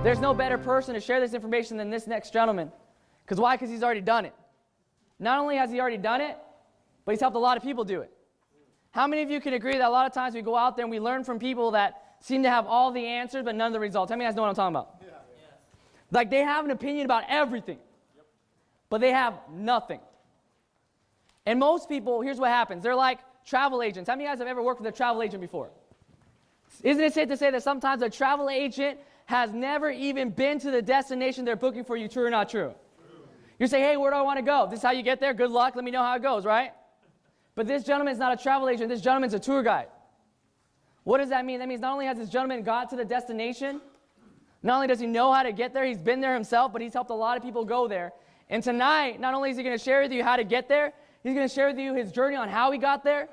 There's no better person to share this information than this next gentleman. Because why? Because he's already done it. Not only has he already done it, but he's helped a lot of people do it. How many of you can agree that a lot of times we go out there and we learn from people that seem to have all the answers but none of the results? How many of you guys know what I'm talking about? Yeah. Like they have an opinion about everything, but they have nothing. And most people, here's what happens. They're like travel agents. How many of you guys have ever worked with a travel agent before? Isn't it safe to say that sometimes a travel agent has never even been to the destination they're booking for you? True or not true? You say, hey, where do I want to go? This is how you get there. Good luck. Let me know how it goes, right? But this gentleman is not a travel agent. This gentleman's a tour guide. What does that mean? That means not only has this gentleman got to the destination, not only does he know how to get there, he's been there himself, but he's helped a lot of people go there. And tonight, not only is he going to share with you how to get there, he's going to share with you his journey on how he got there,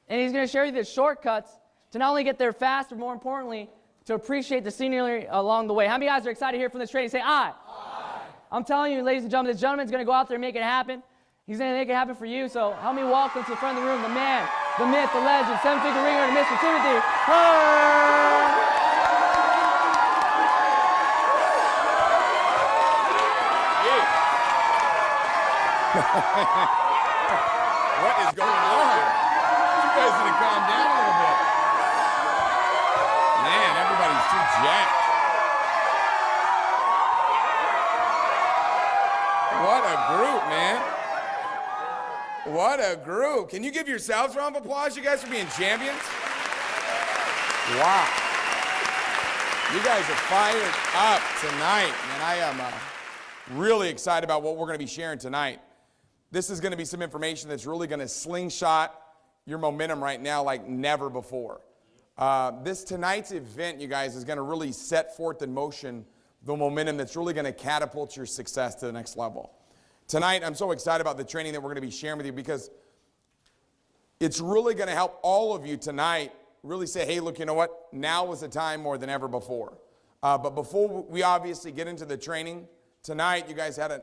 and he's going to share with you the shortcuts to not only get there fast, but more importantly, to appreciate the scenery along the way. How many of you guys are excited to hear from this training? Say, aye. Aye. I'm telling you, ladies and gentlemen, this gentleman's going to go out there and make it happen. He's going to make it happen for you. So help me welcome to the front of the room the man, the myth, the legend, seven-figure ringer, Mr. Timothy Herr. What is going on? You guys need to calm down a little bit. Man, everybody's too jacked. What a group, man. What a group. Can you give yourselves a round of applause, you guys, for being champions? Wow. You guys are fired up tonight, and I am really excited about what we're going to be sharing tonight. This is going to be some information that's really going to slingshot your momentum right now like never before. Tonight's event, you guys, is going to really set forth in motion the momentum that's really going to catapult your success to the next level. Tonight, I'm so excited about the training that we're going to be sharing with you because it's really going to help all of you tonight really say, hey, look, you know what? Now is the time more than ever before. But before we obviously get into the training, tonight, you guys had an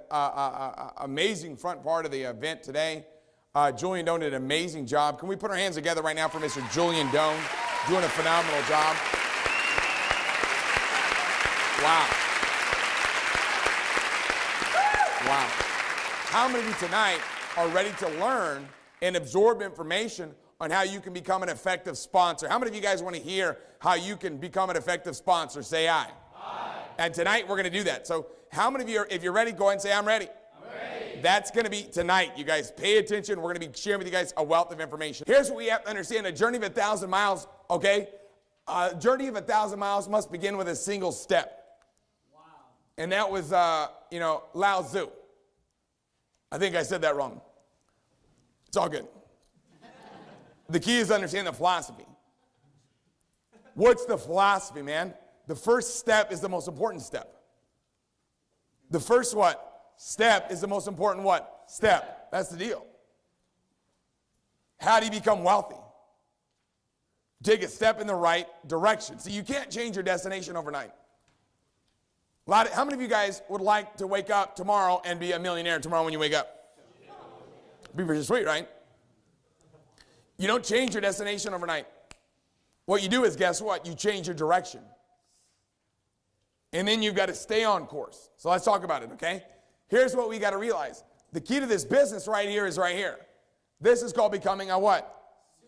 amazing front part of the event today. Julian Doan did an amazing job. Can we put our hands together right now for Mr. Julian Doan, doing a phenomenal job. Wow. Wow. How many of you tonight are ready to learn and absorb information on how you can become an effective sponsor? How many of you guys want to hear how you can become an effective sponsor? Say aye. Aye. And tonight we're going to do that. So how many of you, if you're ready, go ahead and say, I'm ready. I'm ready. That's going to be tonight. You guys pay attention. We're going to be sharing with you guys a wealth of information. Here's what we have to understand. A journey of 1,000 miles, okay? A journey of 1,000 miles must begin with a single step. Wow. And that was, Lao Tzu. I think I said that wrong. It's all good. The key is to understand the philosophy. What's the philosophy, man? The first step is the most important step. The first what? Step is the most important what? Step. That's the deal. How do you become wealthy? Take a step in the right direction. See, you can't change your destination overnight. How many of you guys would like to wake up tomorrow and be a millionaire tomorrow when you wake up? Be pretty sweet, right? You don't change your destination overnight. What you do is, guess what? You change your direction. And then you've got to stay on course. So let's talk about it, okay? Here's what we got to realize. The key to this business right here is right here. This is called becoming a what?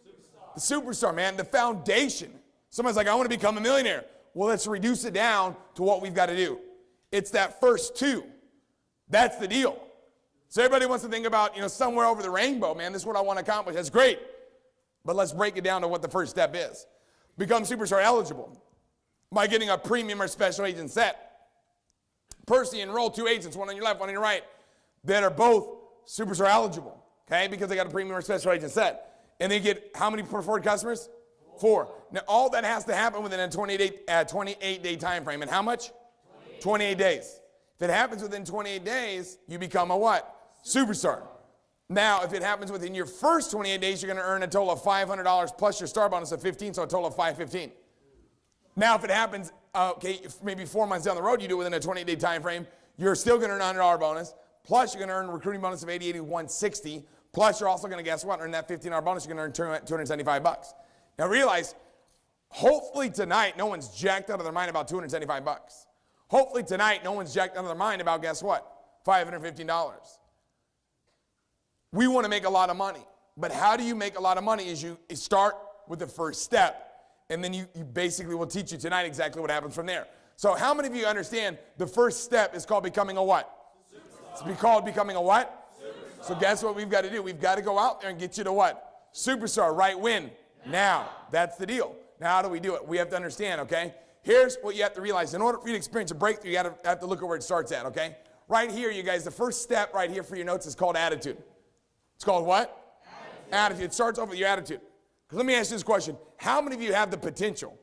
Superstar. The superstar, man. The foundation. Someone's like, I want to become a millionaire. Well, let's reduce it down to what we've got to do. It's that first two. That's the deal. So everybody wants to think about, somewhere over the rainbow, man, this is what I want to accomplish. That's great. But let's break it down to what the first step is. Become superstar eligible by getting a premium or special agent set. Personally enroll 2 agents, one on your left, one on your right, that are both superstar eligible, okay, because they got a premium or special agent set. And they get how many preferred customers? 4. Now, all that has to happen within a 28-day time frame. And how much? 28 days. If it happens within 28 days, you become a what? Superstar. Now, if it happens within your first 28 days, you're going to earn a total of $500 plus your star bonus of 15, so a total of $515. Now, if it happens, maybe 4 months down the road, you do it within a 28-day time frame, you're still going to earn a $100 bonus, plus you're going to earn a recruiting bonus of 80, 160, plus you're also going to, guess what, earn that $15 bonus, you're going to earn $275. Now realize, hopefully tonight, no one's jacked out of their mind about $275. Hopefully tonight, no one's jacked out of their mind about, guess what? $515. We want to make a lot of money. But how do you make a lot of money is you start with the first step. And then you basically will teach you tonight exactly what happens from there. So how many of you understand the first step is called becoming a what? Superstar. It's called becoming a what? Superstar. So guess what we've got to do? We've got to go out there and get you to what? Superstar. Right when? Now. That's the deal. Now how do we do it? We have to understand, okay? Here's what you have to realize. In order for you to experience a breakthrough, you have to look at where it starts at, okay? Right here, you guys, the first step right here for your notes is called attitude. It's called what? Attitude. It starts off with your attitude. Let me ask you this question. How many of you have the potential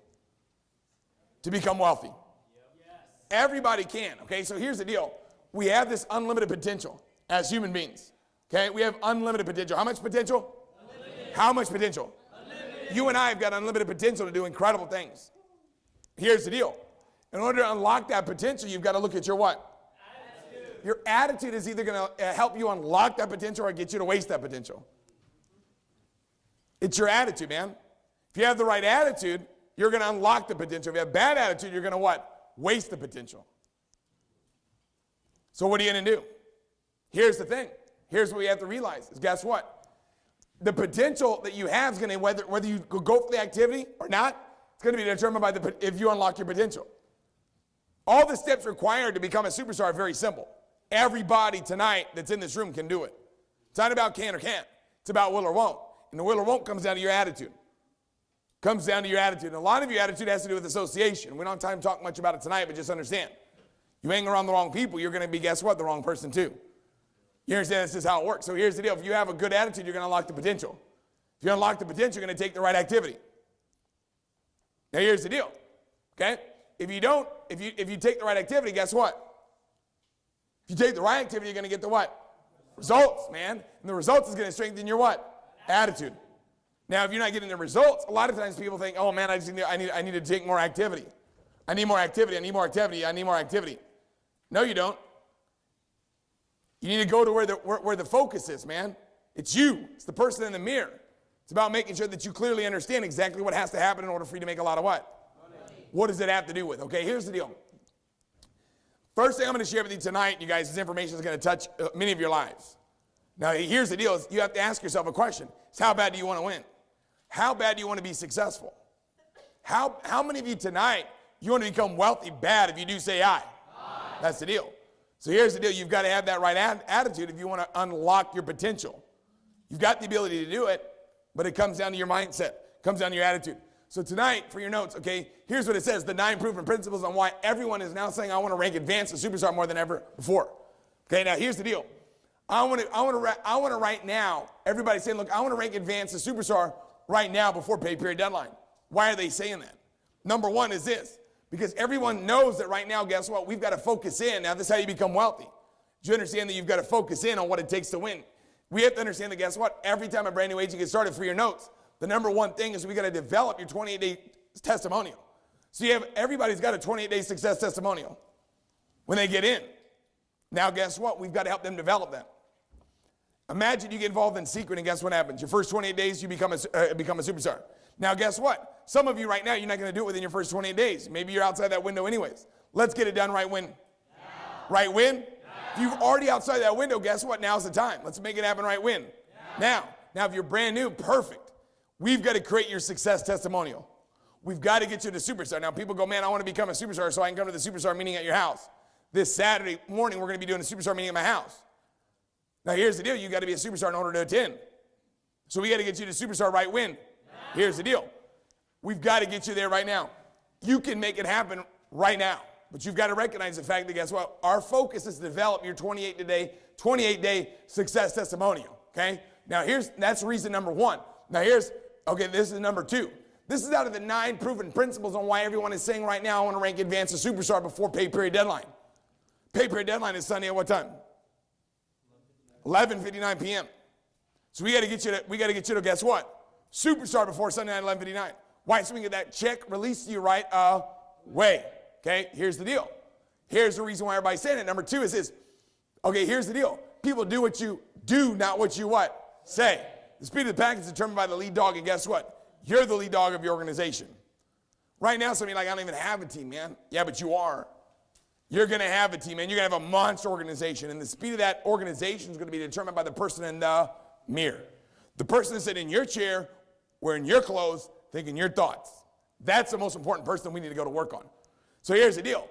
to become wealthy? Yes. Everybody can, okay? So here's the deal. We have this unlimited potential as human beings, okay? We have unlimited potential. How much potential? Unlimited. How much potential? Unlimited. You and I have got unlimited potential to do incredible things. Here's the deal. In order to unlock that potential, you've got to look at your what? Attitude. Your attitude is either going to help you unlock that potential or get you to waste that potential. It's your attitude, man. If you have the right attitude, you're going to unlock the potential. If you have bad attitude, you're going to what? Waste the potential. So what are you going to do? Here's the thing. Here's what you have to realize is guess what? The potential that you have is going to, whether you go for the activity or not, it's going to be determined by if you unlock your potential. All the steps required to become a superstar are very simple. Everybody tonight that's in this room can do it. It's not about can or can't. It's about will or won't. And the will or won't comes down to your attitude. Comes down to your attitude. And a lot of your attitude has to do with association. We don't have time to talk much about it tonight, but just understand. You hang around the wrong people, you're going to be, guess what, the wrong person too. You understand this is how it works. So here's the deal. If you have a good attitude, you're going to unlock the potential. If you unlock the potential, you're going to take the right activity. Now here's the deal. Okay? If you take the right activity, guess what? If you take the right activity, you're going to get the what? Results, man. And the results is going to strengthen your what? Attitude. Now, if you're not getting the results, a lot of times people think, oh man, I need to take more activity. I need more activity, I need more activity, I need more activity. No, you don't. You need to go to where the focus is, man. It's you. It's the person in the mirror. It's about making sure that you clearly understand exactly what has to happen in order for you to make a lot of what? Money. What does it have to do with? Okay, here's the deal. First thing I'm going to share with you tonight, you guys, this information is going to touch many of your lives. Now, here's the deal. You have to ask yourself a question. It's how bad do you want to win? How bad do you want to be successful? How many of you tonight, you want to become wealthy bad if you do say aye? Aye. That's the deal. So here's the deal. You've got to have that right attitude if you want to unlock your potential. You've got the ability to do it, but it comes down to your mindset. It comes down to your attitude. So tonight, for your notes, okay, here's what it says. The 9 proven principles on why everyone is now saying, I want to rank advanced and superstar more than ever before. Okay, now here's the deal. I want to right now, everybody saying, look, I want to rank advanced and superstar right now before pay period deadline. Why are they saying that? Number one is this, because everyone knows that right now, guess what? We've got to focus in. Now, this is how you become wealthy. Do you understand that you've got to focus in on what it takes to win? We have to understand that, guess what? Every time a brand new agent gets started, for your notes, the number one thing is we got to develop your 28-day testimonial. So everybody's got a 28-day success testimonial when they get in. Now, guess what? We've got to help them develop that. Imagine you get involved in Seacret, and guess what happens? Your first 28 days, you become a superstar. Now, guess what? Some of you right now, you're not going to do it within your first 28 days. Maybe you're outside that window anyways. Let's get it done right when? Now. Right when? Now. If you've already outside that window, guess what? Now's the time. Let's make it happen right when? Now. Now, if you're brand new, perfect. We've got to create your success testimonial. We've got to get you to superstar. Now, people go, man, I want to become a superstar so I can come to the superstar meeting at your house. This Saturday morning, we're going to be doing a superstar meeting at my house. Now, here's the deal. You got to be a superstar in order to attend. So we got to get you to superstar right when? Now. Here's the deal. We've got to get you there right now. You can make it happen right now. But you've got to recognize the fact that, guess what? Our focus is to develop your 28-day success testimonial. Okay? Now, that's reason number one. Now, this is number two. This is out of the 9 proven principles on why everyone is saying right now, I want to rank advanced to superstar before pay period deadline. Pay period deadline is Sunday at what time? 11:59 p.m. So we got to get you to guess what? Superstar before Sunday night 11:59. Why? So we can get that check released to you right away. Okay, here's the deal. Here's the reason why everybody's saying it. Number 2 is this. Okay, here's the deal. People do what you do, not what you what? Say. The speed of the pack is determined by the lead dog, and guess what? You're the lead dog of your organization. Right now, somebody like, I don't even have a team, man. Yeah, but you are. You're going to have a team, and you're going to have a monster organization, and the speed of that organization is going to be determined by the person in the mirror. The person that's sitting in your chair, wearing your clothes, thinking your thoughts. That's the most important person we need to go to work on. So here's the deal.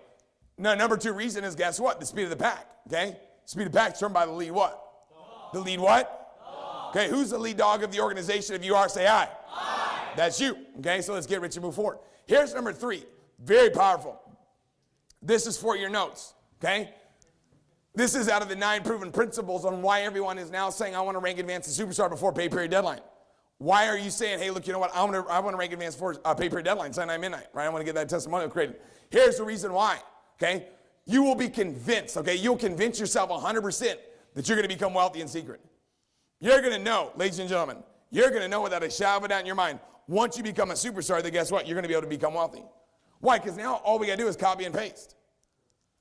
Now, number 2 reason is, guess what? The speed of the pack, okay? Speed of the pack is determined by the lead what? Dog. The lead what? Dog. Okay, who's the lead dog of the organization? If you are, say aye. Aye. That's you, okay? So let's get rich and move forward. Here's number 3, very powerful. This is for your notes, okay? This is out of the 9 proven principles on why everyone is now saying, I want to rank advance to superstar before pay period deadline. Why are you saying, hey, look, you know what? I want to rank advance for pay period deadline, Sunday midnight, right? I want to get that testimonial created. Here's the reason why, okay? You will be convinced, okay? You'll convince yourself 100% that you're going to become wealthy in secret. You're going to know, ladies and gentlemen, you're going to know without a shadow of a doubt in your mind, once you become a superstar, then guess what? You're going to be able to become wealthy. Why? Because now all we got to do is copy and paste.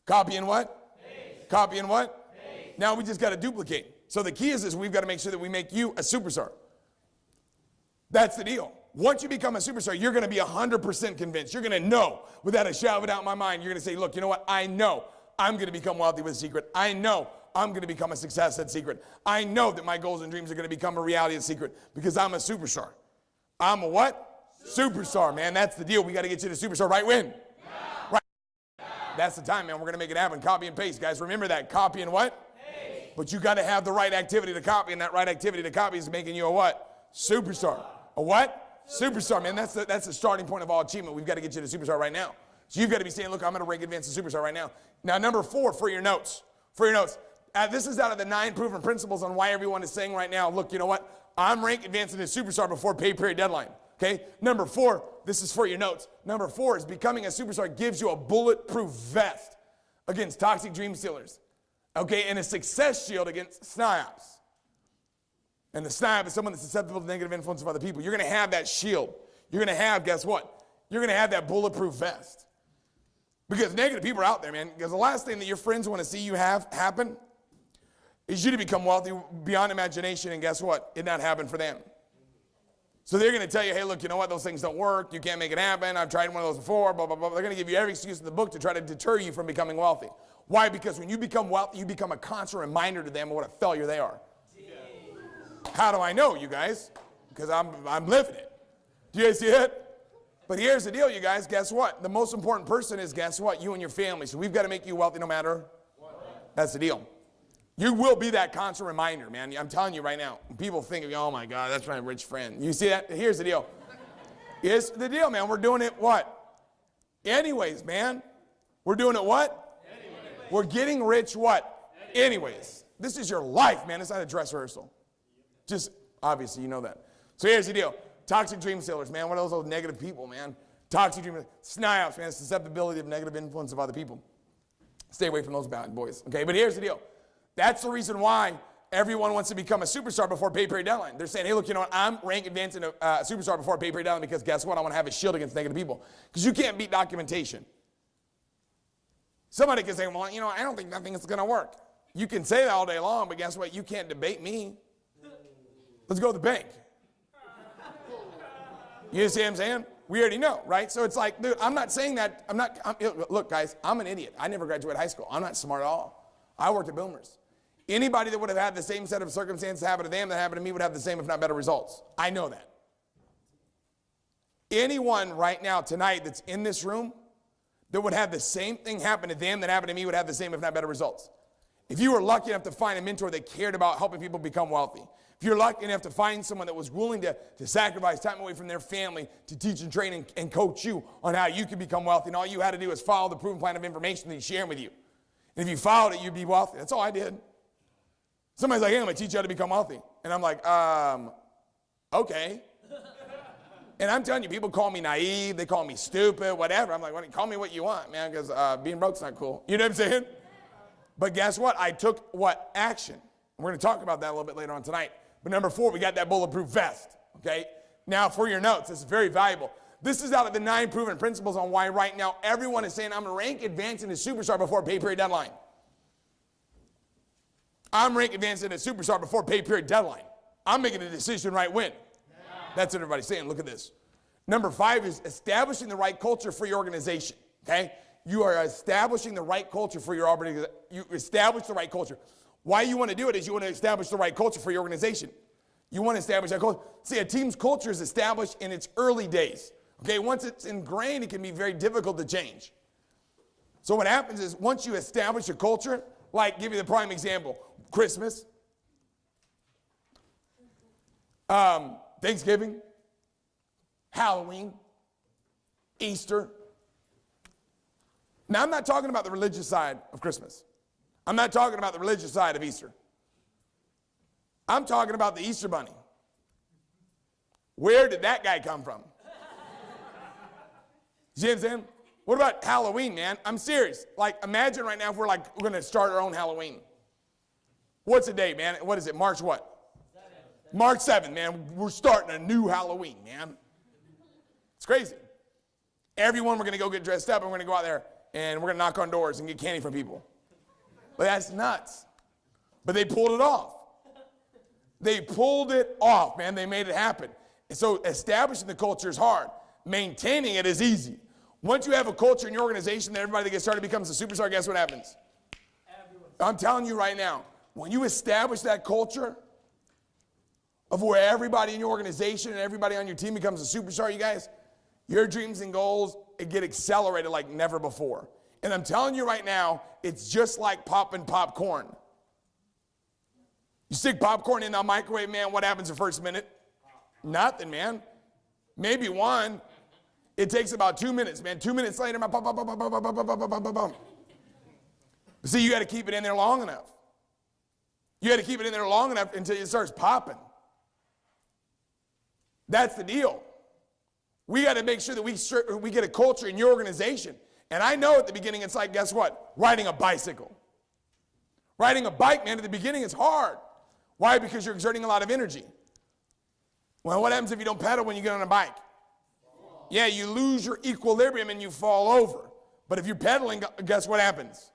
Copy and what? Paste. Copy and what? Paste. Now we just got to duplicate. So the key is we've got to make sure that we make you a superstar. That's the deal. Once you become a superstar, you're going to be 100% convinced. You're going to know without a shadow of a doubt in my mind. You're going to say, look, you know what? I know I'm going to become wealthy with Seacret. I know I'm going to become a success at Seacret. I know that my goals and dreams are going to become a reality at Seacret because I'm a superstar. I'm a what? Superstar, man. That's the deal. We got to get you to superstar right when? Yeah. Right. Yeah. That's the time, man. We're going to make it happen. Copy and paste. Guys, remember that. Copy and what? Paste. But you got to have the right activity to copy, and that right activity to copy is making you a what? Superstar. A what? Superstar, man. That's the starting point of all achievement. We've got to get you to superstar right now. So you've got to be saying, look, I'm going to rank advance to superstar right now. Now, number 4 for your notes. For your notes. This is out of the 9 proven principles on why everyone is saying right now, look, you know what? I'm rank advancing to superstar before pay period deadline. Okay? Number 4, this is for your notes. Number 4 is becoming a superstar gives you a bulletproof vest against toxic dream stealers. Okay? And a success shield against SNIOPs. And the SNIOP is someone that's susceptible to negative influence of other people. You're going to have that shield. You're going to have, guess what? You're going to have that bulletproof vest. Because negative people are out there, man. Because the last thing that your friends want to see you have happen is you to become wealthy beyond imagination, and guess what? It not happen for them. So they're going to tell you, hey, look, you know what? Those things don't work. You can't make it happen. I've tried one of those before, blah, blah, blah. They're going to give you every excuse in the book to try to deter you from becoming wealthy. Why? Because when you become wealthy, you become a constant reminder to them of what a failure they are. How do I know, you guys? Because I'm living it. Do you guys see it? But here's the deal, you guys. Guess what? The most important person is, guess what? You and your family. So we've got to make you wealthy no matter what. That's the deal. You will be that constant reminder, man. I'm telling you right now. People think of you, oh, my God, that's my rich friend. You see that? Here's the deal. Here's the deal, man. We're doing it what? Anyways, man. We're doing it what? Anyways. We're getting rich what? Anyways. This is your life, man. It's not a dress rehearsal. Just, obviously, you know that. So here's the deal. Toxic dream stealers, man. What are those negative people, man? Toxic dream SNIOPs, man. Susceptibility of negative influence of other people. Stay away from those bad boys. Okay, but here's the deal. That's the reason why everyone wants to become a superstar before pay period deadline. They're saying, hey, look, you know what? I'm rank advancing to superstar before pay period deadline because guess what? I want to have a shield against negative people. Because you can't beat documentation. Somebody can say, well, you know, I don't think nothing is going to work. You can say that all day long, but guess what? You can't debate me. Let's go to the bank. You see what I'm saying? We already know, right? So it's like, dude, I'm not saying that. Look, guys, I'm an idiot. I never graduated high school. I'm not smart at all. I worked at Boomers. Anybody that would have had the same set of circumstances happen to them that happened to me would have the same, if not better, results. I know that. Anyone right now, tonight, that's in this room that would have the same thing happen to them that happened to me would have the same, if not better, results. If you were lucky enough to find a mentor that cared about helping people become wealthy, if you're lucky enough to find someone that was willing to sacrifice time away from their family to teach and train and coach you on how you can become wealthy, and all you had to do is follow the proven plan of information that he's sharing with you. And if you followed it, you'd be wealthy. That's all I did. Somebody's like, hey, I'm going to teach you how to become wealthy. And I'm like, okay. And I'm telling you, people call me naive. They call me stupid, whatever. I'm like, well, call me what you want, man, because being broke's not cool. You know what I'm saying? But guess what? I took what? Action. We're going to talk about that a little bit later on tonight. But number 4, we got that bulletproof vest, okay? Now, for your notes, this is very valuable. This is out of the 9 proven principles on why right now everyone is saying, I'm going to rank advancing to superstar before pay period deadline. I'm rank advancing to superstar before pay period deadline. I'm making a decision right when. That's what everybody's saying. Look at this. Number 5 is establishing the right culture for your organization, okay? you are establishing the right culture for your organization. You establish the right culture. Why you want to do it is you want to establish the right culture for your organization. You want to establish that culture. See, a team's culture is established in its early days. Okay, once it's ingrained, it can be very difficult to change. So what happens is once you establish a culture, like give you the prime example, Christmas, Thanksgiving, Halloween, Easter. Now, I'm not talking about the religious side of Christmas. I'm not talking about the religious side of Easter. I'm talking about the Easter bunny. Where did that guy come from? You see what I'm saying? What about Halloween, man? I'm serious. Like, imagine right now if we're going to start our own Halloween. What's the date, man? What is it? March what? 7th. March 7th, man. We're starting a new Halloween, man. It's crazy. Everyone, we're going to go get dressed up, and we're going to go out there, and we're going to knock on doors and get candy from people. But that's nuts. But they pulled it off. They pulled it off, man. They made it happen. And so establishing the culture is hard. Maintaining it is easy. Once you have a culture in your organization that everybody that gets started becomes a superstar, guess what happens? I'm telling you right now, when you establish that culture of where everybody in your organization and everybody on your team becomes a superstar, you guys, your dreams and goals get accelerated like never before. And I'm telling you right now, it's just like popping popcorn. You stick popcorn in the microwave, man, what happens the first minute? Nothing, man. Maybe one. It takes about 2 minutes, man. 2 minutes later, man, see, you got to keep it in there long enough. You got to keep it in there long enough until it starts popping. That's the deal. We got to make sure that we get a culture in your organization. And I know at the beginning it's like, guess what? Riding a bicycle. Riding a bike, man, at the beginning it's hard. Why? Because you're exerting a lot of energy. Well, what happens if you don't pedal when you get on a bike? Yeah, you lose your equilibrium and you fall over. But if you're pedaling, guess what happens?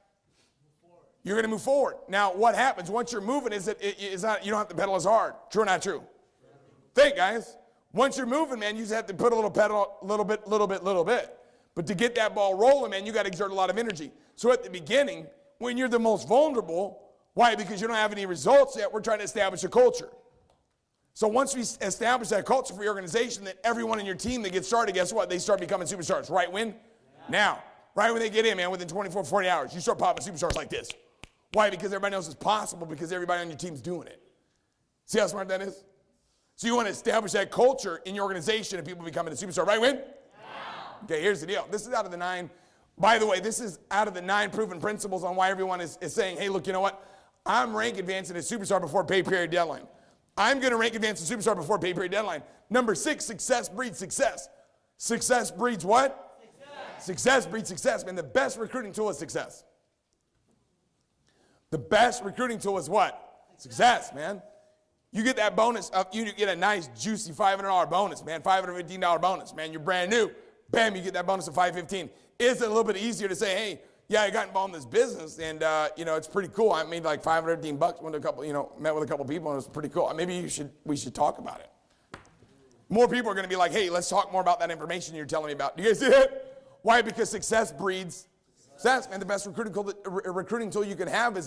You're going to move forward. Now, what happens once you're moving is that you don't have to pedal as hard. True or not true? Think, guys. Once you're moving, man, you just have to put a little pedal, little bit. But to get that ball rolling, man, you got to exert a lot of energy. So at the beginning, when you're the most vulnerable, why? Because you don't have any results yet, we're trying to establish a culture. So once we establish that culture for your organization, that everyone in your team that gets started, guess what? They start becoming superstars. Right when? Yeah. Now. Right when they get in, man, within 24, 40 hours, you start popping superstars like this. Why? Because everybody knows it's possible because everybody on your team's doing it. See how smart that is? So you want to establish that culture in your organization and people becoming a superstar. Right when? Yeah. Okay, here's the deal. This is out of the 9. By the way, this is out of the 9 proven principles on why everyone is saying, hey, look, you know what? I'm rank advancing a superstar before pay period deadline. I'm going to rank advance a superstar before pay period deadline. Number 6, success breeds success. Success breeds what? Success breeds success. Man, the best recruiting tool is success. The best recruiting tool is what? Success, man. You get that bonus, you get a nice, juicy $500 bonus, man, $515 bonus, man. You're brand new. Bam, you get that bonus of $515. It's a little bit easier to say, hey, yeah, I got involved in this business, and, it's pretty cool. I made like $515, went to a couple, met with a couple people, and it was pretty cool. Maybe we should talk about it. More people are going to be like, hey, let's talk more about that information you're telling me about. Do you guys see it? Why? Because success breeds success, man. The best recruiting tool you can have is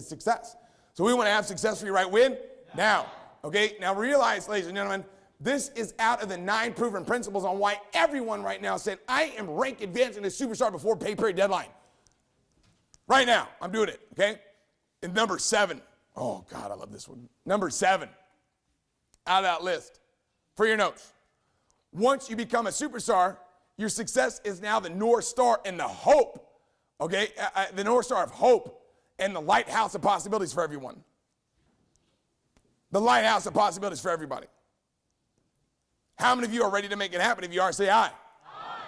success. So we want to have success for you right when? Now. Okay, now realize, ladies and gentlemen, this is out of the 9 proven principles on why everyone right now said, I am rank advancing a superstar before pay period deadline. Right now, I'm doing it, okay? And number 7. Oh, God, I love this one. Number 7 out of that list for your notes. Once you become a superstar, your success is now the North Star and the hope, okay? The North Star of hope and the lighthouse of possibilities for everyone. The lighthouse of possibilities for everybody. How many of you are ready to make it happen? If you are, say aye. Aye.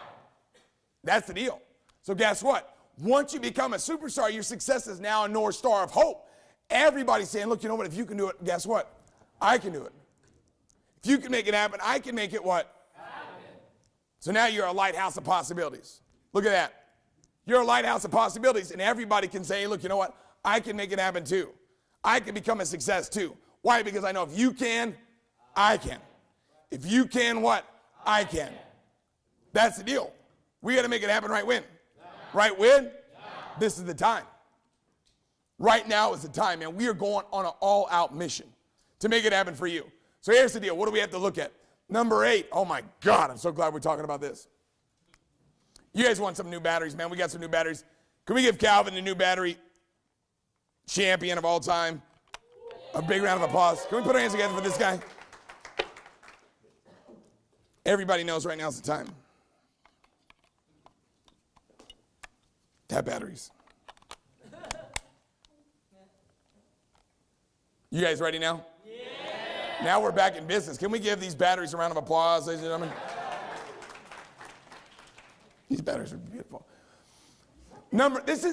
That's the deal. So guess what? Once you become a superstar, your success is now a North Star of hope. Everybody's saying, look, you know what? If you can do it, guess what? I can do it. If you can make it happen, I can make it what? Happen. So now you're a lighthouse of possibilities. Look at that. You're a lighthouse of possibilities, and everybody can say, look, you know what? I can make it happen too. I can become a success too. Why? Because I know if you can, I can. If you can what? I can. That's the deal. We got to make it happen right when? Right, Win? This is the time. Right now is the time, man. We are going on an all-out mission to make it happen for you. So here's the deal. What do we have to look at? Number 8. Oh, my God. I'm so glad we're talking about this. You guys want some new batteries, man. We got some new batteries. Can we give Calvin the new battery champion of all time a big round of applause? Can we put our hands together for this guy? Everybody knows right now is the time. Tap batteries. You guys ready now? Yeah. Now we're back in business. Can we give these batteries a round of applause, ladies and gentlemen? These batteries are beautiful. Ladies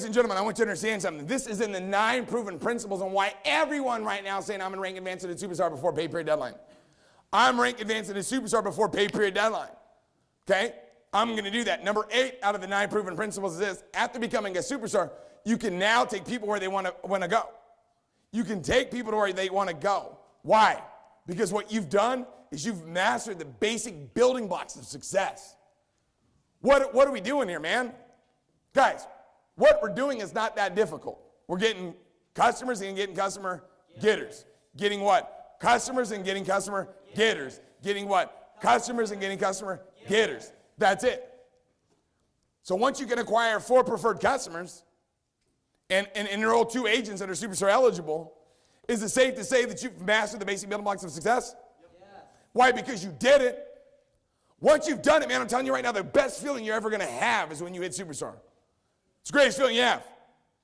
and gentlemen, I want you to understand something. This is in the 9 proven principles on why everyone right now is saying I'm in rank advanced to superstar before pay period deadline. I'm rank advanced to superstar before pay period deadline. Okay? I'm going to do that. Number 8 out of the 9 proven principles is this. After becoming a superstar, you can now take people where they want to go. You can take people to where they want to go. Why? Because what you've done is you've mastered the basic building blocks of success. What are we doing here, man? Guys, what we're doing is not that difficult. We're getting customers and getting customer getters. Getting what? Customers and getting customer getters. Getting what? Customers and getting customer getters. That's it. So once you can acquire 4 preferred customers and enroll 2 agents that are superstar eligible, is it safe to say that you've mastered the basic building blocks of success? Yep. Why? Because you did it. Once you've done it, man, I'm telling you right now, the best feeling you're ever going to have is when you hit superstar. It's the greatest feeling you have. I'm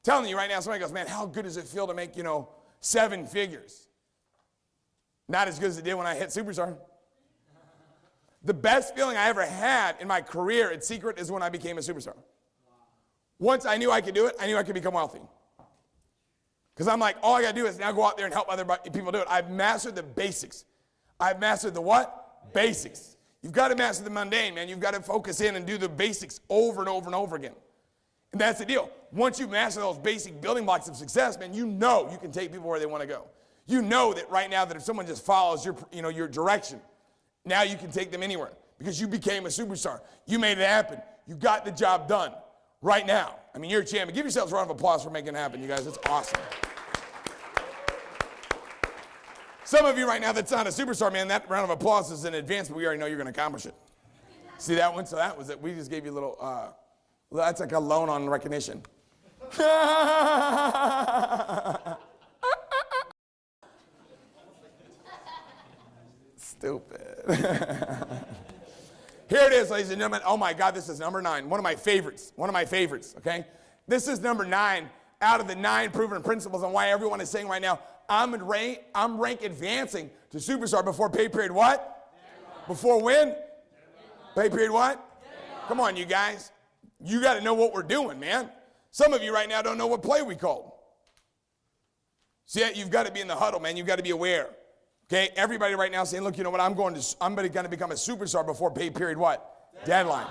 telling you right now, somebody goes, man, how good does it feel to make, 7 figures? Not as good as it did when I hit superstar. The best feeling I ever had in my career at Seacret is when I became a superstar. Once I knew I could do it, I knew I could become wealthy. Because I'm like, all I got to do is now go out there and help other people do it. I've mastered the basics. I've mastered the what? Basics. You've got to master the mundane, man. You've got to focus in and do the basics over and over and over again. And that's the deal. Once you master those basic building blocks of success, man, you know you can take people where they want to go. You know that right now that if someone just follows your direction, now you can take them anywhere because you became a superstar. You made it happen. You got the job done right now. I mean, you're a champion. Give yourselves a round of applause for making it happen, you guys. It's awesome. Some of you right now that's not a superstar, man, that round of applause is in advance, but we already know you're going to accomplish it. See that one? So that was it. We just gave you a little, that's like a loan on recognition. Stupid. Here it is, ladies and gentlemen. Oh my God, this is number 9. One of my favorites, okay? This is number 9 out of the 9 proven principles on why everyone is saying right now, I'm rank advancing to superstar before pay period what? Before when? Pay period what? Come on, you guys. You got to know what we're doing, man. Some of you right now don't know what play we called. See, you've got to be in the huddle, man. You've got to be aware. Okay, everybody right now saying, look, you know what, I'm going to become a superstar before pay period what? Deadline.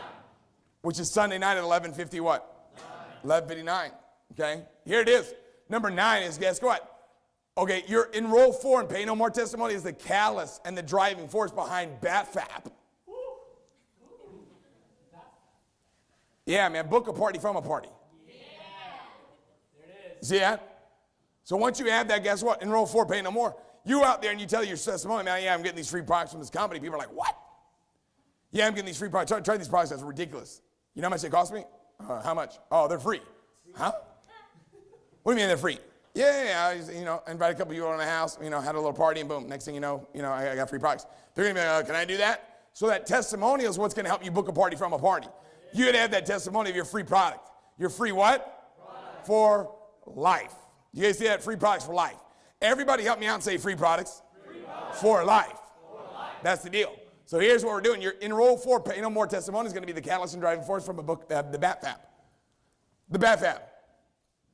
Which is Sunday night at 11:50 what? 11:59. Okay, here it is. Number 9 is, guess what? Okay, you're in role 4 and pay no more testimony is the catalyst and the driving force behind BATFAP. Yeah, man, book a party from a party. Yeah. There it is. See that? So once you have that, guess what? In role 4, pay no more. You out there and you tell your testimony, man, yeah, I'm getting these free products from this company. People are like, what? Yeah, I'm getting these free products. Try these products. That's ridiculous. You know how much they cost me? How much? Oh, they're free. Huh? What do you mean they're free? Yeah, I invited a couple people in the house, had a little party, and boom, next thing you know, I got free products. They're going to be like, can I do that? So that testimonial is what's going to help you book a party from a party. You got to have that testimony of your free product. Your free what? Product. For life. You guys see that? Free products for life. Everybody help me out and say free products, for life. That's the deal. So here's what we're doing. You're in role 4, pay no more testimony is going to be the catalyst and driving force from a book, the BATFAP. The BATFAP.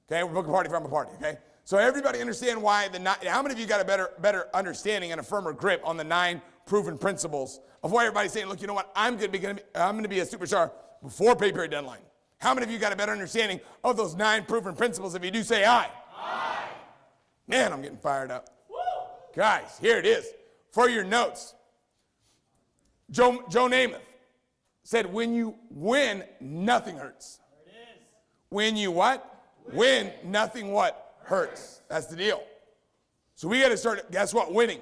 Okay, we're booking a party from a party, okay? So everybody understand why how many of you got a better understanding and a firmer grip on the 9 proven principles of why everybody's saying, look, you know what, I'm going to be a superstar before pay period deadline. How many of you got a better understanding of those 9 proven principles? If you do, say aye. Aye. Man, I'm getting fired up. Woo. Guys, here it is. For your notes, Joe Namath said, when you win, nothing hurts. When you what? Win, nothing what? Hurts. That's the deal. So we got to start, guess what? Winning.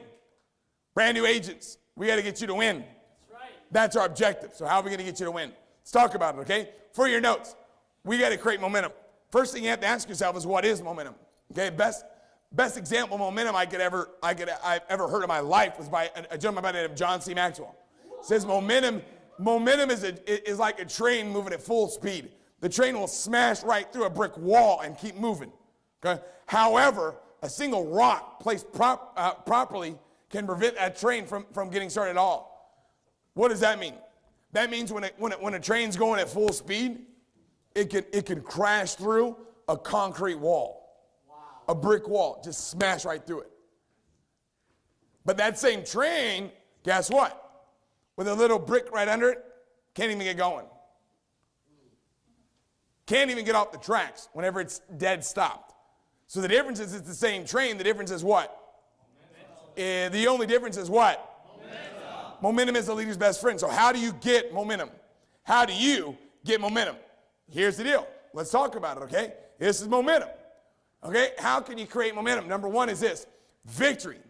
Brand new agents. We got to get you to win. That's right. That's our objective. So how are we going to get you to win? Let's talk about it, okay? For your notes, we got to create momentum. First thing you have to ask yourself is, what is momentum? Okay, best example of momentum I've ever heard in my life was by a gentleman by the name of John C. Maxwell. It says momentum is like a train moving at full speed. The train will smash right through a brick wall and keep moving. Okay? However, a single rock placed properly can prevent that train from getting started at all. What does that mean? That means when a train's going at full speed, it can crash through a concrete wall, a brick wall, just smash right through it. But that same train, guess what? With a little brick right under it, can't even get going. Can't even get off the tracks whenever it's dead stopped. So the difference is it's the same train. The difference is what? The only difference is what? Momentum is the leader's best friend. So how do you get momentum? How do you get momentum? Here's the deal. Let's talk about it, okay? This is momentum. Okay? How can you create momentum? Number one is this. Victory.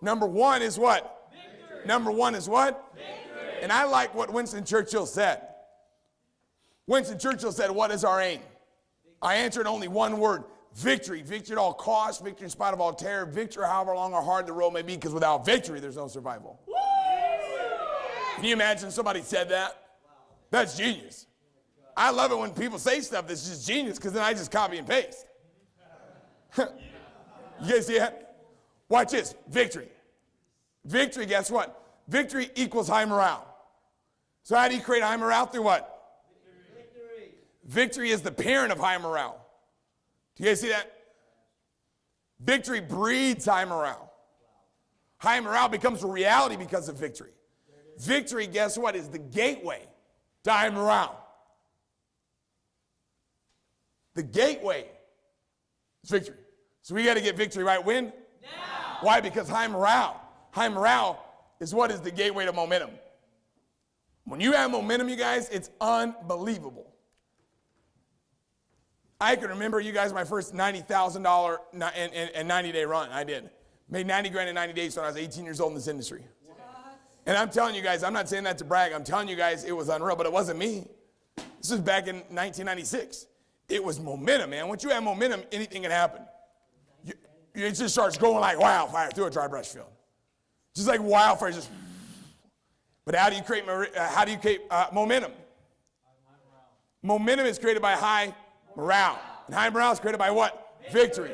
Number one is what? Victory. Number one is what? Victory. And I like what Winston Churchill said. Winston Churchill said, what is our aim? I answered only one word. Victory. Victory at all costs. Victory in spite of all terror. Victory however long or hard the road may be, because without victory, there's no survival. Woo! Can you imagine somebody said that? That's genius. I love it when people say stuff that's just genius, because then I just copy and paste. You guys see that? Watch this. Victory. Victory, guess what? Victory equals high morale. So how do you create high morale? Through what? Victory. Victory is the parent of high morale. Do you guys see that? Victory breeds high morale. High morale becomes a reality because of victory. Victory, guess what, is the gateway to high morale. The gateway is victory. So we got to get victory right when? Now. Why? Because high morale. High morale is what is the gateway to momentum. When you have momentum, you guys, it's unbelievable. I can remember, you guys, my first $90,000 and 90-day run. I did. Made 90 grand in 90 days when I was 18 years old in this industry. What? And I'm telling you guys, I'm not saying that to brag. I'm telling you guys, it was unreal, but it wasn't me. This was back in 1996. It was momentum, man. Once you have momentum, anything can happen. It just starts going like wildfire through a dry brush field. Just like wildfire. Just. But how do you create momentum? Momentum is created by high morale. And high morale is created by what? Victory.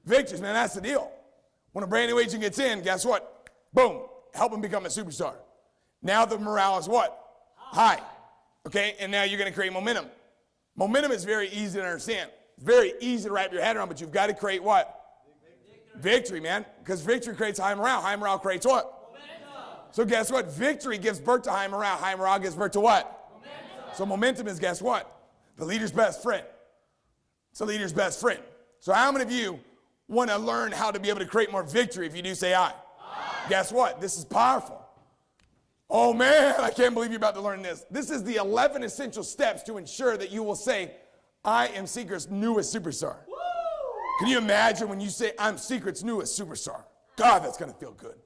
Victories, man, that's the deal. When a brand new agent gets in, guess what? Boom. Help him become a superstar. Now the morale is what? High. Okay, and now you're going to create momentum. Momentum is very easy to understand. Very easy to wrap your head around, but you've got to create what? Victory, man. Because victory creates high morale. High morale creates what? Momentum. So guess what? Victory gives birth to high morale. High morale gives birth to what? Momentum. So momentum is, guess what? The leader's best friend. It's the leader's best friend. So how many of you want to learn how to be able to create more victory? If you do, say aye. Guess what? This is powerful. Oh man, I can't believe you're about to learn this. This is the 11 essential steps to ensure that you will say, I am Seacret's newest superstar. Woo! Can you imagine when you say, I'm Seacret's newest superstar? God, that's going to feel good.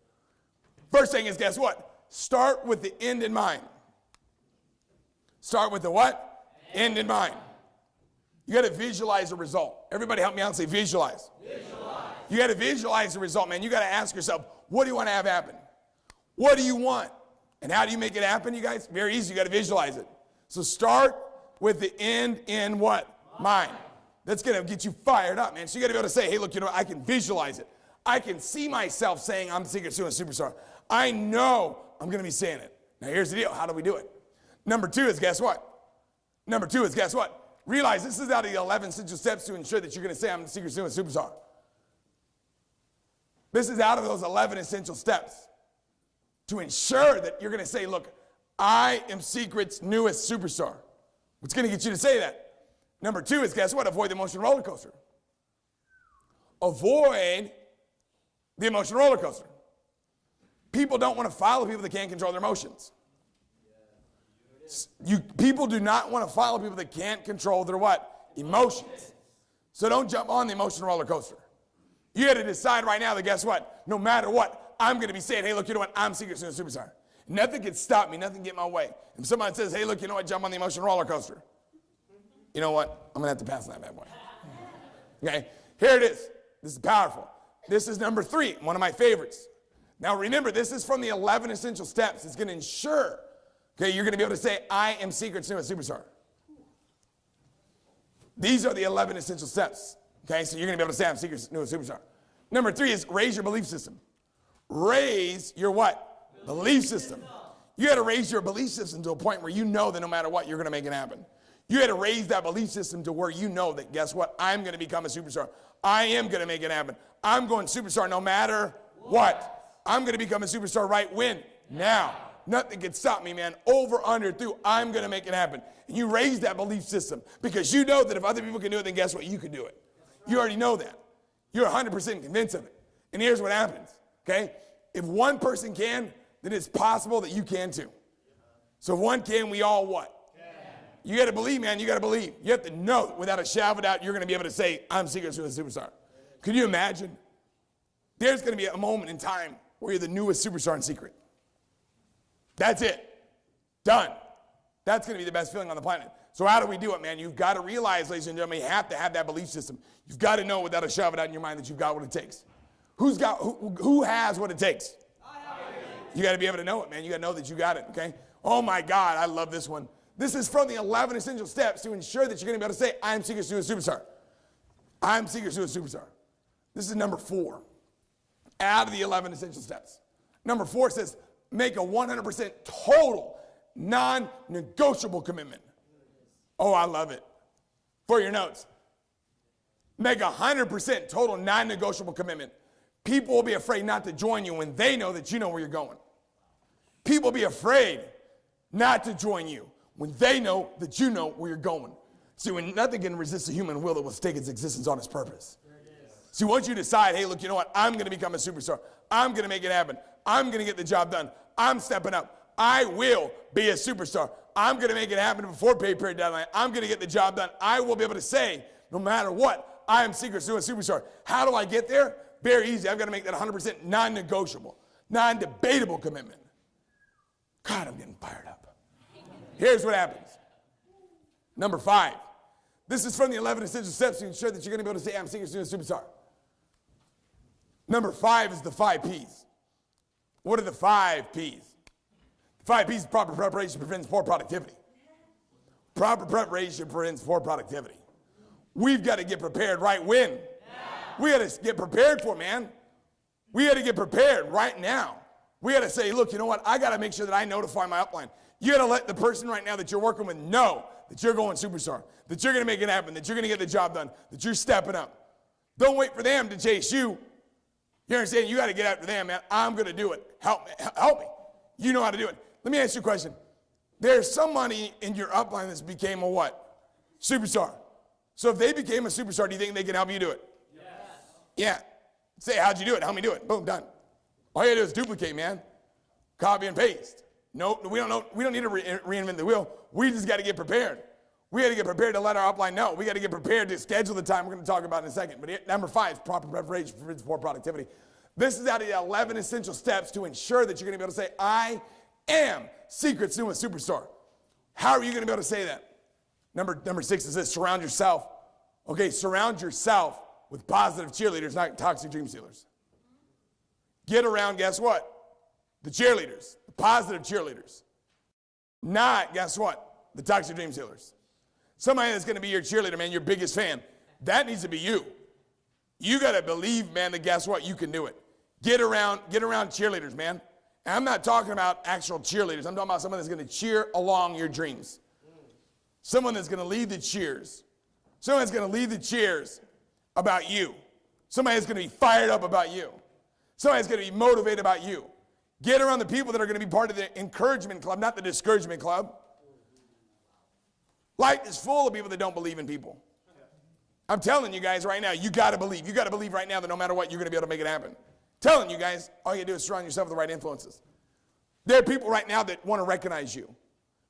First thing is, guess what? Start with the end in mind. Start with the what? End in mind. You got to visualize the result. Everybody help me out and say visualize. Visualize. You got to visualize the result, man. You got to ask yourself, what do you want to have happen? What do you want? And how do you make it happen, you guys? Very easy. You got to visualize it. So start with the end in what? Mind. That's going to get you fired up, man. So you got to be able to say, hey, look, you know, I can visualize it. I can see myself saying I'm Seacret's newest superstar. I know I'm going to be saying it. Now, here's the deal. How do we do it? Number two is, guess what? Realize this is out of the 11 essential steps to ensure that you're going to say I'm Seacret's newest superstar. This is out of those 11 essential steps to ensure that you're going to say, look, I am Seacret's newest superstar. What's going to get you to say that? Number two is, guess what? Avoid the emotional roller coaster. Avoid the emotional roller coaster. People don't want to follow people that can't control their emotions. People do not want to follow people that can't control their what? Emotions. So don't jump on the emotional roller coaster. You got to decide right now that guess what? No matter what, I'm going to be saying, hey, look, you know what? I'm Seacret Superstar. Nothing can stop me. Nothing can get in my way. If somebody says, hey, look, you know what? Jump on the emotional roller coaster. You know what? I'm going to have to pass on that bad boy. Okay? Here it is. This is powerful. This is number 3, one of my favorites. Now remember, this is from the 11 essential steps. It's going to ensure, okay, you're going to be able to say, I am Seacret Superstar. These are the 11 essential steps. Okay, so you're going to be able to say, I'm Seacret Superstar. Number 3 is raise your belief system. Raise your what? Belief system. You got to raise your belief system to a point where you know that no matter what, you're going to make it happen. You got to raise that belief system to where you know that, guess what? I'm going to become a superstar. I am going to make it happen. I'm going superstar no matter what. I'm going to become a superstar right when? Now. Nothing can stop me, man. Over, under, through. I'm going to make it happen. And you raise that belief system because you know that if other people can do it, then guess what? You can do it. You already know that. You're 100% convinced of it. And here's what happens, okay? If one person can, then it's possible that you can too. So if one can, we all what? You got to believe, man. You got to believe. You have to know without a shadow of a doubt you're going to be able to say, I'm Seacret Superstar. Can you imagine? There's going to be a moment in time where you're the newest superstar in Seacret. That's it. Done. That's going to be the best feeling on the planet. So how do we do it, man? You've got to realize, ladies and gentlemen, you have to have that belief system. You've got to know without a shadow of a doubt in your mind that you've got what it takes. Who has what it takes? You got to be able to know it, man. You got to know that you got it, okay? Oh, my God, I love this one. This is from the 11 essential steps to ensure that you're going to be able to say, I'm Seacret Superstar. I'm Seacret Superstar. This is number 4 out of the 11 essential steps. Number 4 says, make a 100% total non-negotiable commitment. Oh, I love it. For your notes, make 100% total non-negotiable commitment. People will be afraid not to join you when they know that you know where you're going. People will be afraid not to join you when they know that you know where you're going. See, when nothing can resist the human will that will stake its existence on its purpose. See, once you decide, hey, look, you know what? I'm going to become a superstar. I'm going to make it happen. I'm going to get the job done. I'm stepping up. I will be a superstar. I'm going to make it happen before pay period deadline. I'm going to get the job done. I will be able to say, no matter what, I am Seacret Superstar. How do I get there? Very easy. I've got to make that 100% non-negotiable, non-debatable commitment. God, I'm getting fired up. Here's what happens. Number 5. This is from the 11 essential steps to ensure that you're going to be able to say, I'm Seacret Superstar. Number 5 is the 5 P's. What are the 5 P's? The 5 P's: proper preparation prevents poor productivity. Proper preparation prevents poor productivity. We've got to get prepared right when. We got to get prepared for, man. We got to get prepared right now. We got to say, look, you know what? I got to make sure that I notify my upline. You got to let the person right now that you're working with know that you're going superstar, that you're going to make it happen, that you're going to get the job done, that you're stepping up. Don't wait for them to chase you. You understand? You got to get after them, man. I'm going to do it. Help me. Help me. You know how to do it. Let me ask you a question. There's somebody in your upline that's became a what? Superstar. So if they became a superstar, do you think they can help you do it? Yes. Yeah. Say, how'd you do it? Help me do it. Boom, done. All you got to do is duplicate, man. Copy and paste. No, we don't need to reinvent the wheel. We just got to get prepared. We got to get prepared to let our upline know. We got to get prepared to schedule the time we're going to talk about in a second. But number 5 is proper preparation for productivity. This is out of the 11 essential steps to ensure that you're going to be able to say, I am Seacret Superstar. How are you going to be able to say that? Number 6 is this: surround yourself. Okay, surround yourself with positive cheerleaders, not toxic dream stealers. Get around, guess what? The cheerleaders, the positive cheerleaders. Not, guess what? The toxic dream stealers. Somebody that's going to be your cheerleader, man, your biggest fan. That needs to be you. You got to believe, man, that guess what? You can do it. Get around cheerleaders, man. And I'm not talking about actual cheerleaders. I'm talking about someone that's going to cheer along your dreams. Someone that's going to lead the cheers. Someone that's going to lead the cheers about you. Somebody that's going to be fired up about you. Somebody that's going to be motivated about you. Get around the people that are going to be part of the encouragement club, not the discouragement club. Life is full of people that don't believe in people. I'm telling you guys right now, you got to believe. You got to believe right now that no matter what, you're going to be able to make it happen. Telling you guys, all you do is surround yourself with the right influences. There are people right now that want to recognize you.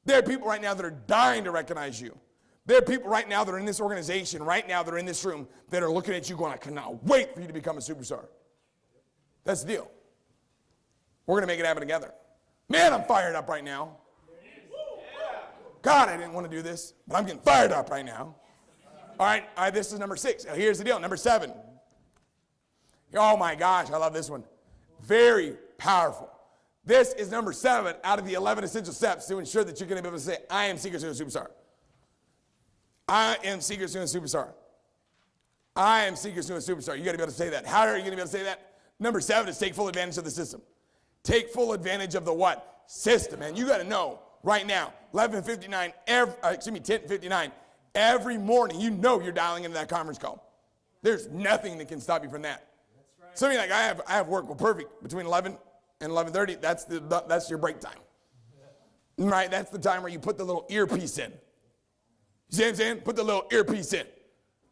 There are people right now that are dying to recognize you. There are people right now that are in this organization, right now that are in this room, that are looking at you going, I cannot wait for you to become a superstar. That's the deal. We're going to make it happen together. Man, I'm fired up right now. God, I didn't want to do this, but I'm getting fired up right now. All right, this is number 6. Now, here's the deal. Number 7. Oh, my gosh, I love this one. Very powerful. This is number 7 out of the 11 essential steps to ensure that you're going to be able to say, I am Seacret to a superstar. I am Seacret to a superstar. I am Seacret to a superstar. You got to be able to say that. How are you going to be able to say that? Number 7 is take full advantage of the system. Take full advantage of the what? System, man. You got to know right now, 10:59, 10:59, every morning, you know you're dialing into that conference call. There's nothing that can stop you from that. That's right. Something like I have work well perfect between 11 and 11:30. That's your break time. Right? That's the time where you put the little earpiece in. You see what I'm saying? Put the little earpiece in.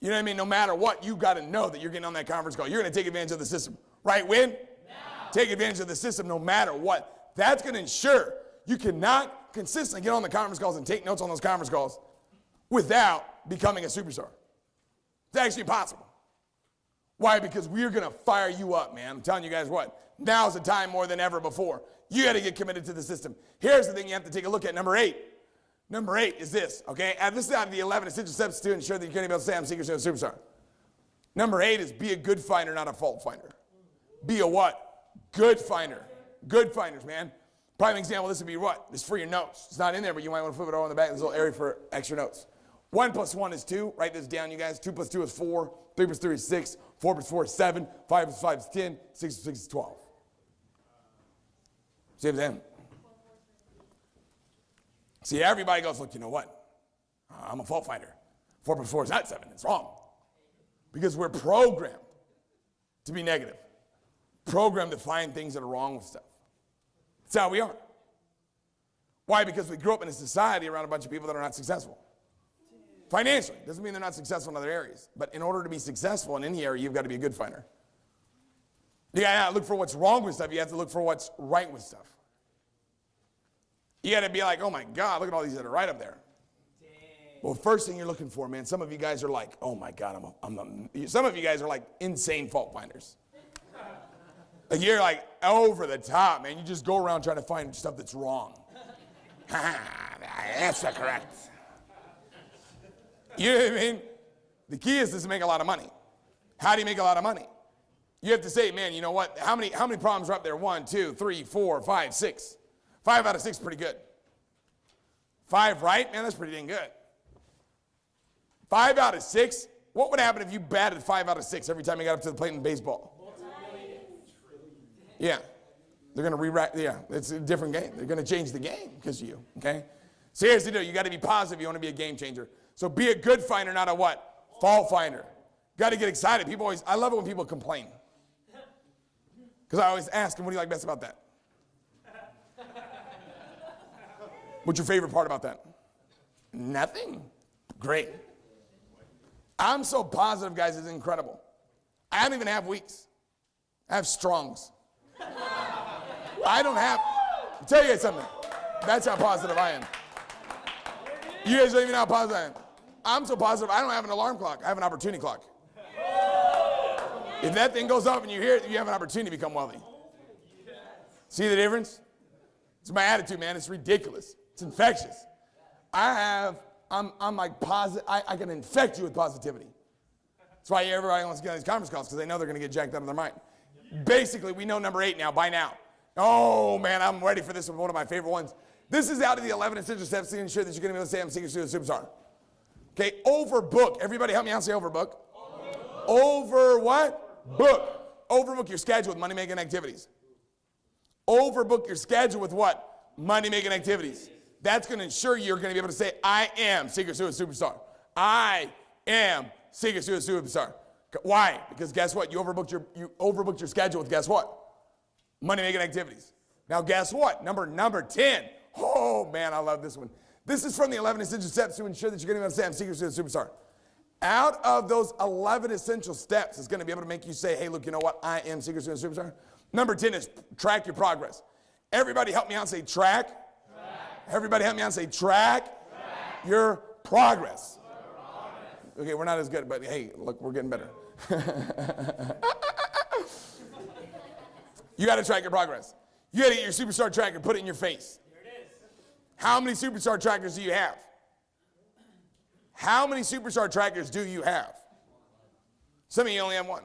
You know what I mean? No matter what, you got to know that you're getting on that conference call. You're going to take advantage of the system. Right, Win? Now. Take advantage of the system no matter what. That's going to ensure you cannot consistently get on the conference calls and take notes on those conference calls without becoming a superstar. It's actually impossible. Why? Because we're going to fire you up, man. I'm telling you guys what. Now's the time more than ever before. You got to get committed to the system. Here's the thing you have to take a look at. Number 8. Number 8 is this, okay? And this is out of the 11 essential steps to ensure that you're going to be able to say, I'm Seacret to a superstar. Number 8 is be a good finder, not a fault finder. Be a what? Good finder. Good finders, man. Prime example, this would be what? This is for your notes. It's not in there, but you might want to flip it over in the back. There's a little area for extra notes. 1 plus 1 is 2. Write this down, you guys. 2 plus 2 is 4. 3 plus 3 is 6. 4 plus 4 is 7. 5 plus 5 is 10. 6 plus 6 is 12. See what I'm saying? See, everybody goes, look, you know what? I'm a fault finder. 4 plus 4 is not 7. It's wrong. Because we're programmed to be negative. Programmed to find things that are wrong with stuff. That's how we are. Why? Because we grew up in a society around a bunch of people that are not successful. Financially. Doesn't mean they're not successful in other areas. But in order to be successful in any area, you've got to be a good finder. You got to look for what's wrong with stuff. You have to look for what's right with stuff. You got to be like, oh my God, look at all these that are right up there. Dang. Well, first thing you're looking for, man, some of you guys are like, oh my God, some of you guys are like insane fault finders. Like you're like over the top, man. You just go around trying to find stuff that's wrong. That's not correct. You know what I mean? The key is to make a lot of money. How do you make a lot of money? You have to say, man, you know what? How many problems are up there? 1, 2, 3, 4, 5, 6. 5 out of 6 is pretty good. 5 right? Man, that's pretty dang good. 5 out of 6? What would happen if you batted 5 out of 6 every time you got up to the plate in baseball? Yeah. They're going to rewrite. Yeah, it's a different game. They're going to change the game because of you, okay? So here's the deal. You got to be positive. You want to be a game changer. So be a good finder, not a what? Fault finder. Got to get excited. I love it when people complain. Because I always ask them, what do you like best about that? What's your favorite part about that? Nothing. Great. I'm so positive, guys, it's incredible. I don't even have weaks. I have strongs. I'll tell you guys something. That's how positive I am. You guys don't even know how positive I am. I'm so positive, I don't have an alarm clock. I have an opportunity clock. If that thing goes off and you hear it, you have an opportunity to become wealthy. See the difference? It's my attitude, man. It's ridiculous. It's infectious. I'm like positive. I can infect you with positivity. That's why everybody wants to get on these conference calls, because they know they're going to get jacked up in their mind. Basically, we know number 8 now, by now. Oh, man, I'm ready for this one, one of my favorite ones. This is out of the 11 essential steps to ensure that you're going to be able to say, I'm Seacret to a superstar. Okay, overbook. Everybody help me out, say overbook. Over what? Book. Overbook your schedule with money-making activities. Overbook your schedule with what? Money-making activities. That's going to ensure you're going to be able to say, I am Seacret to a superstar. I am Seacret to a superstar. Why? Because guess what? You overbooked your schedule with guess what? Money-making activities. Now guess what? Number 10. Oh, man, I love this one. This is from the 11 essential steps to ensure that you're going to be able to say, I'm Seacret to a superstar. Out of those 11 essential steps, it's going to be able to make you say, hey, look, you know what? I am Seacret to a superstar. Number 10 is track your progress. Everybody help me out and say track. Everybody help me out and say, track your progress. Okay, we're not as good, but hey, look, we're getting better. You got to track your progress. You got to get your superstar tracker, put it in your face. There it is. How many superstar trackers do you have? How many superstar trackers do you have? Some of you only have one.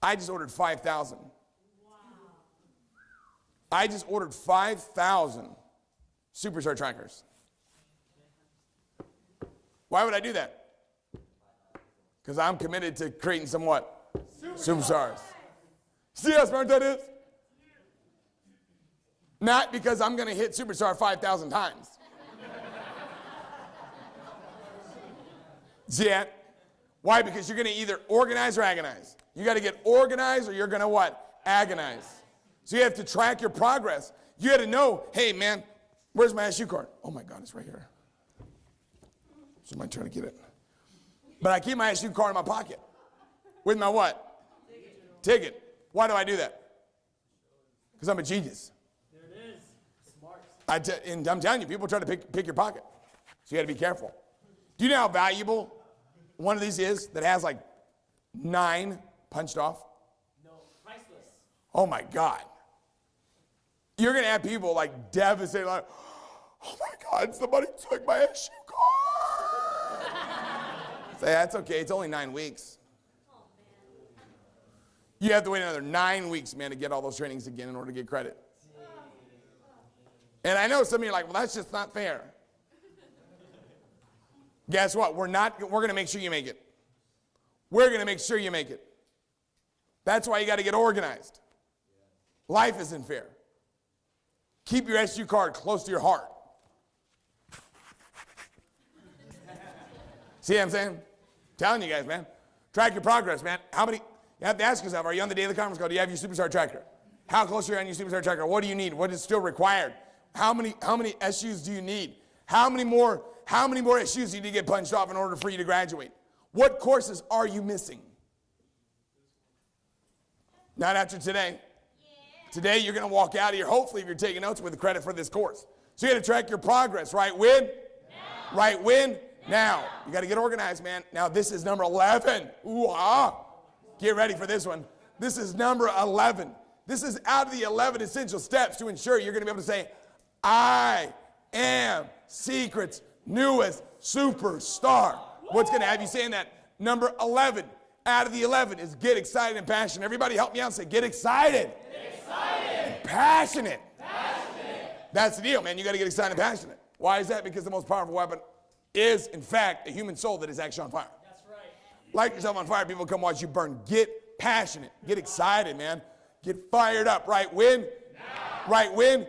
I just ordered 5,000. I just ordered 5,000 superstar trackers. Why would I do that? Because I'm committed to creating some what? Superstars. See how smart that is? Not because I'm going to hit superstar 5,000 times. See that? Why? Because you're going to either organize or agonize. You got to get organized or you're going to what? Agonize. So you have to track your progress. You got to know, hey, man, where's my SU card? Oh, my God, it's right here. Somebody trying to get it. But I keep my SU card in my pocket. With my what? Ticket. Why do I do that? Because I'm a genius. There it is. Smart. And I'm telling you, people try to pick your pocket. So you got to be careful. Do you know how valuable one of these is that has like 9 punched off? No, priceless. Oh my God. You're going to have people like devastated, like, oh my God, somebody took my SU card. Say, that's okay, it's only 9 weeks. You have to wait another 9 weeks, man, to get all those trainings again in order to get credit. And I know some of you are like, well, that's just not fair. Guess what? We're going to make sure you make it. We're going to make sure you make it. That's why you got to get organized. Life isn't fair. Keep your SU card close to your heart. See what I'm saying? I'm telling you guys, man. Track your progress, man. How many? You have to ask yourself, are you on the daily conference call? Do you have your superstar tracker? How close are you on your superstar tracker? What do you need? What is still required? How many SUs do you need? How many more SUs do you need to get punched off in order for you to graduate? What courses are you missing? Not after today. Today you're going to walk out of here, hopefully if you're taking notes, with the credit for this course. So you got to track your progress, right? When? Now. Right when? Now. You got to get organized, man. Now this is number 11. Ooh, ah. Get ready for this one. This is number 11. This is out of the 11 essential steps to ensure you're going to be able to say, I am Seacret's newest superstar. What's going to have you saying that? Number 11 out of the 11 is get excited and passionate. Everybody help me out and say, get excited. Get excited. And passionate. Passionate. That's the deal, man. You got to get excited and passionate. Why is that? Because the most powerful weapon is, in fact, a human soul that is actually on fire. That's right. Light yourself on fire. People come watch you burn. Get passionate. Get excited, man. Get fired up. Right when? Now. Right when? Now.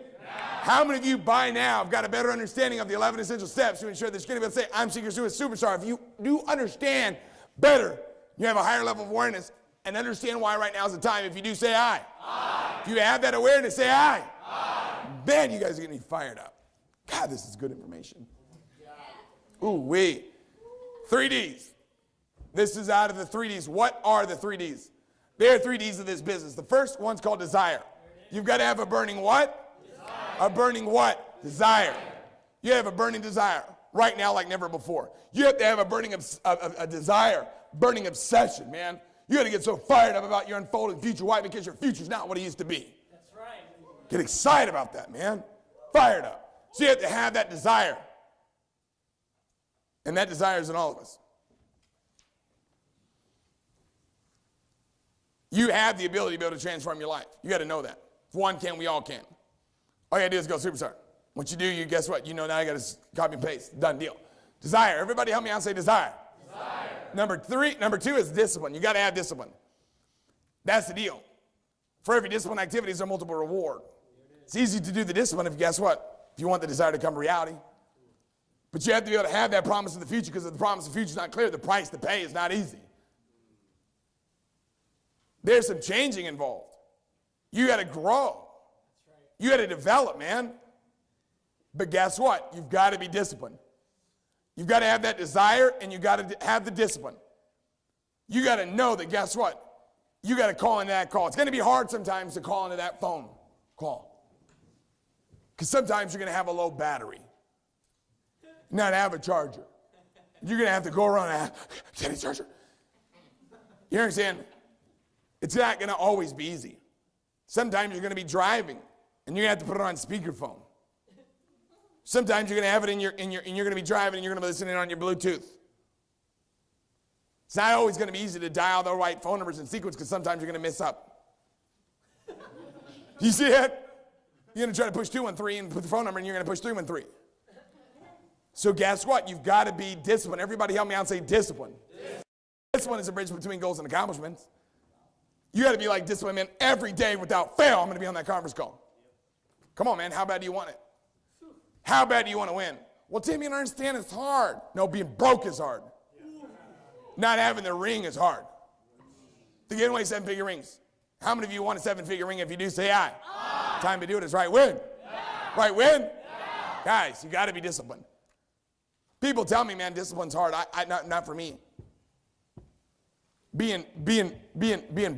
How many of you by now have got a better understanding of the 11 essential steps to ensure that you're going to be able to say, I'm Seacret's newest superstar? If you do understand better, you have a higher level of awareness and understand why right now is the time. If you do, say aye. Aye. If you have that awareness, say aye. Aye. Man, you guys are getting me fired up. God, this is good information. Ooh, wee. 3 Ds. This is out of the 3 Ds. What are the 3 Ds? There are 3 Ds of this business. The first one's called desire. You've got to have a burning what? Desire. A burning what? Desire. You have a burning desire right now like never before. You have to have a burning a desire, burning obsession, man. You got to get so fired up about your unfolding future. Why? Because your future's not what it used to be. That's right. Get excited about that, man. Fired up. So you have to have that desire. And that desire is in all of us. You have the ability to be able to transform your life. You got to know that. If one can, we all can. All you got to do is go superstar. Once you do, you guess what? You know now you got to copy and paste. Done deal. Desire. Everybody help me out and say desire. Desire. Number 2 is discipline. You got to have discipline. That's the deal. For every discipline activity is a multiple reward. It's easy to do the discipline if guess what? If you want the desire to come reality. But you have to be able to have that promise of the future, because if the promise of the future is not clear, the price to pay is not easy. There's some changing involved. You got to grow. You got to develop, man. But guess what? You've got to be disciplined. You've got to have that desire, and you got to have the discipline. You got to know that, guess what? You got to call into that call. It's going to be hard sometimes to call into that phone call. Because sometimes you're going to have a low battery, not have a charger. You're going to have to go around and get a charger. You understand? It's not going to always be easy. Sometimes you're going to be driving, and you're going to have to put it on speakerphone. Sometimes you're going to have it and you're going to be driving, and you're going to be listening on your Bluetooth. It's not always going to be easy to dial the right phone numbers in sequence because sometimes you're going to miss up. You see it? You're going to try to push 213 and put the phone number, and you're going to push 313. So guess what? You've got to be disciplined. Everybody help me out and say discipline. Discipline is a bridge between goals and accomplishments. You got to be like discipline, man. Every day without fail, I'm going to be on that conference call. Come on, man. How bad do you want it? How bad do you want to win? Well, Tim, you don't understand. It's hard. No, being broke is hard. Not having the ring is hard. To get away 7-figure rings. How many of you want a 7-figure ring? If you do, say aye. Aye. Time to do it is right win. Yeah. Right win? Yeah. Guys, you got to be disciplined. People tell me, man, discipline's hard. Not for me. Being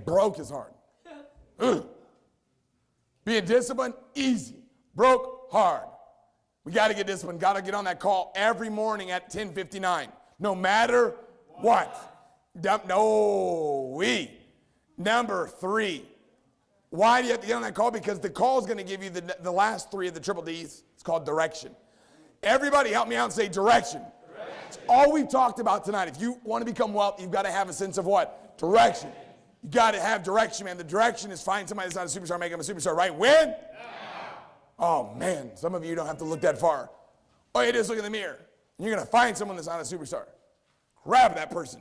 broke is hard. Ugh. Being disciplined, easy. Broke, hard. We got to get disciplined. Got to get on that call every morning at 10:59. No matter what. Number 3. Why do you have to get on that call? Because the call is going to give you the last 3 of the triple D's. It's called direction. Everybody help me out and say direction. It's all we've talked about tonight. If you want to become wealthy, you've got to have a sense of what? Direction. You got to have direction, man. The direction is find somebody that's not a superstar, make them a superstar, right? Win? Yeah. Oh, man. Some of you don't have to look that far. All you do is look in the mirror. You're going to find someone that's not a superstar. Grab that person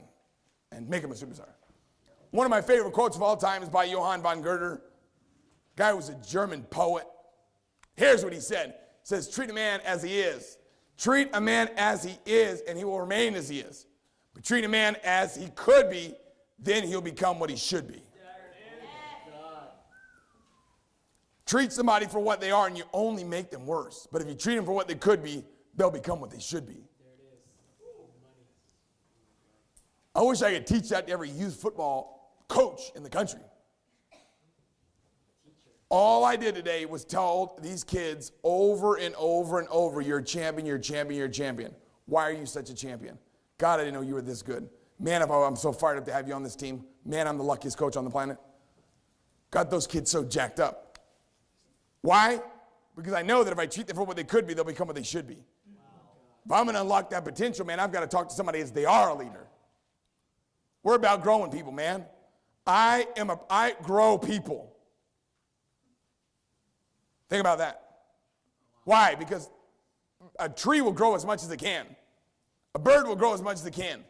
and make them a superstar. One of my favorite quotes of all time is by Johann von Goethe. Guy was a German poet. Here's what he said. He says, treat a man as he is. Treat a man as he is, and he will remain as he is. But treat a man as he could be, then he'll become what he should be. Treat somebody for what they are, and you only make them worse. But if you treat them for what they could be, they'll become what they should be. I wish I could teach that to every youth football coach in the country. All I did today was tell these kids over and over and over, you're a champion, you're a champion, you're a champion. Why are you such a champion? God, I didn't know you were this good. Man, I'm so fired up to have you on this team. Man, I'm the luckiest coach on the planet. Got those kids so jacked up. Why? Because I know that if I treat them for what they could be, they'll become what they should be. If I'm going to unlock that potential, man, I've got to talk to somebody as they are a leader. We're about growing people, man. I grow people. Think about that. Why? Because a tree will grow as much as it can. A bird will grow as much as it can.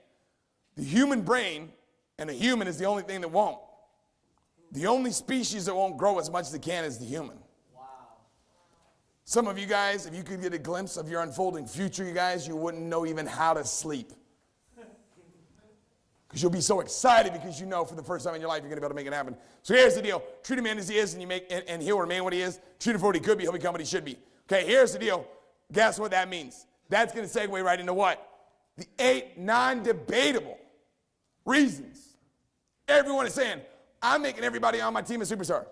The human brain and a human is the only thing that won't. The only species that won't grow as much as it can is the human. Wow. Some of you guys, if you could get a glimpse of your unfolding future, you guys, you wouldn't know even how to sleep. Because you'll be so excited because you know for the first time in your life you're going to be able to make it happen. So here's the deal. Treat a man as he is and he'll remain what he is. Treat him for what he could be, he'll become what he should be. Okay, here's the deal. Guess what that means? That's going to segue right into what? The 8 non-debatable reasons. Everyone is saying, I'm making everybody on my team a superstar.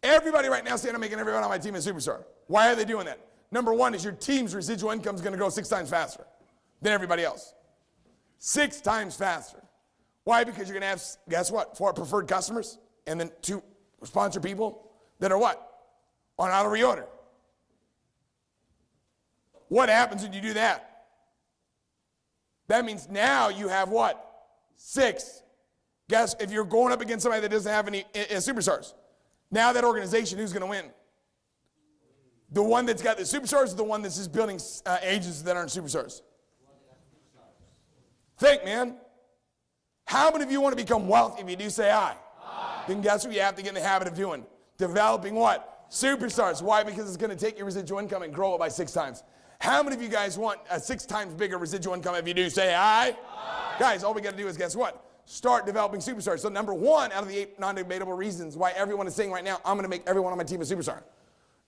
Everybody right now saying I'm making everyone on my team a superstar. Why are they doing that? Number 1 is your team's residual income is going to grow 6 times faster than everybody else. 6 times faster. Why? Because you're going to have, guess what, 4 preferred customers and then 2 sponsor people that are what? On auto reorder. What happens when you do that? That means now you have what? 6. Guess if you're going up against somebody that doesn't have any superstars. Now that organization, who's going to win? The one that's got the superstars or the one that's just building agents that aren't superstars? Think, man. How many of you want to become wealthy? If you do, say aye. Aye. Then guess what you have to get in the habit of doing? Developing what? Superstars. Why? Because it's going to take your residual income and grow it by 6 times. How many of you guys want a 6 times bigger residual income? If you do, say aye. Aye. Guys, all we got to do is guess what? Start developing superstars. So number 1 out of the 8 non-debatable reasons why everyone is saying right now, I'm going to make everyone on my team a superstar.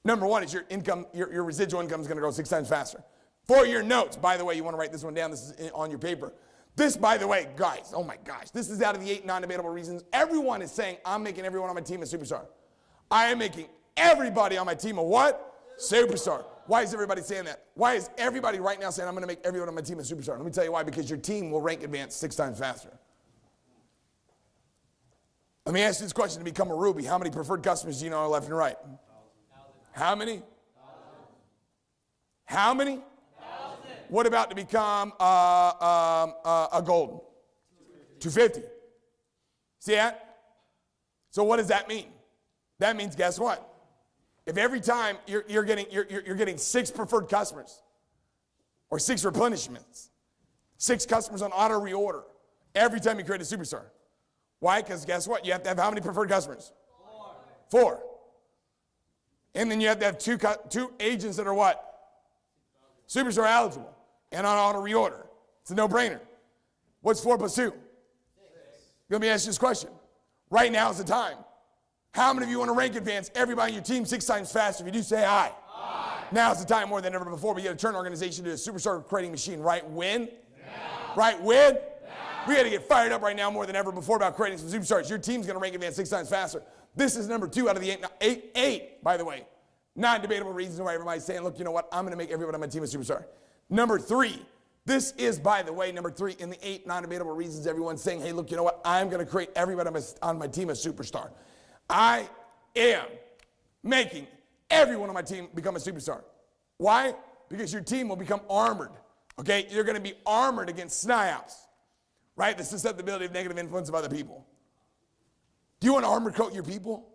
Number 1 is your income, your residual income is going to grow 6 times faster. For your notes, by the way, you want to write this one down. This is on your paper. This, by the way, guys, oh my gosh, this is out of the 8 non-debatable reasons. Everyone is saying, I'm making everyone on my team a superstar. I am making everybody on my team a what? Superstar. Why is everybody saying that? Why is everybody right now saying, I'm going to make everyone on my team a superstar? Let me tell you why. Because your team will rank advance 6 times faster. Let me ask you this question to become a Ruby. How many preferred customers do you know are left and right? How many? How many? What about to become a gold? 250. See that? So what does that mean? That means, guess what? If every time you're getting 6 preferred customers, or 6 replenishments, 6 customers on auto reorder, every time you create a superstar. Why? Because guess what? You have to have how many preferred customers? 4. And then you have to have 2 agents that are what? Superstar eligible and on auto reorder. It's a no-brainer. What's 4 plus 2? 6. Let me ask you this question. Right now is the time. How many of you want to rank advance everybody on your team 6 times faster? If you do, say aye. Aye. Now's the time more than ever before. We got to turn our organization into a superstar creating machine. Right when? Now. Right when? Now. We got to get fired up right now more than ever before about creating some superstars. Your team's going to rank advance 6 times faster. This is number 2 out of the 8, by the way. Non-debatable reasons why everybody's saying, look, you know what? I'm going to make everyone on my team a superstar. Number 3. This is, by the way, number 3 in the 8 non-debatable reasons everyone's saying, hey, look, you know what? I'm going to create everybody on my team a superstar. I am making everyone on my team become a superstar. Why? Because your team will become armored. Okay? You're going to be armored against SNIOPs. Right? The susceptibility of negative influence of other people. Do you want to armor coat your people?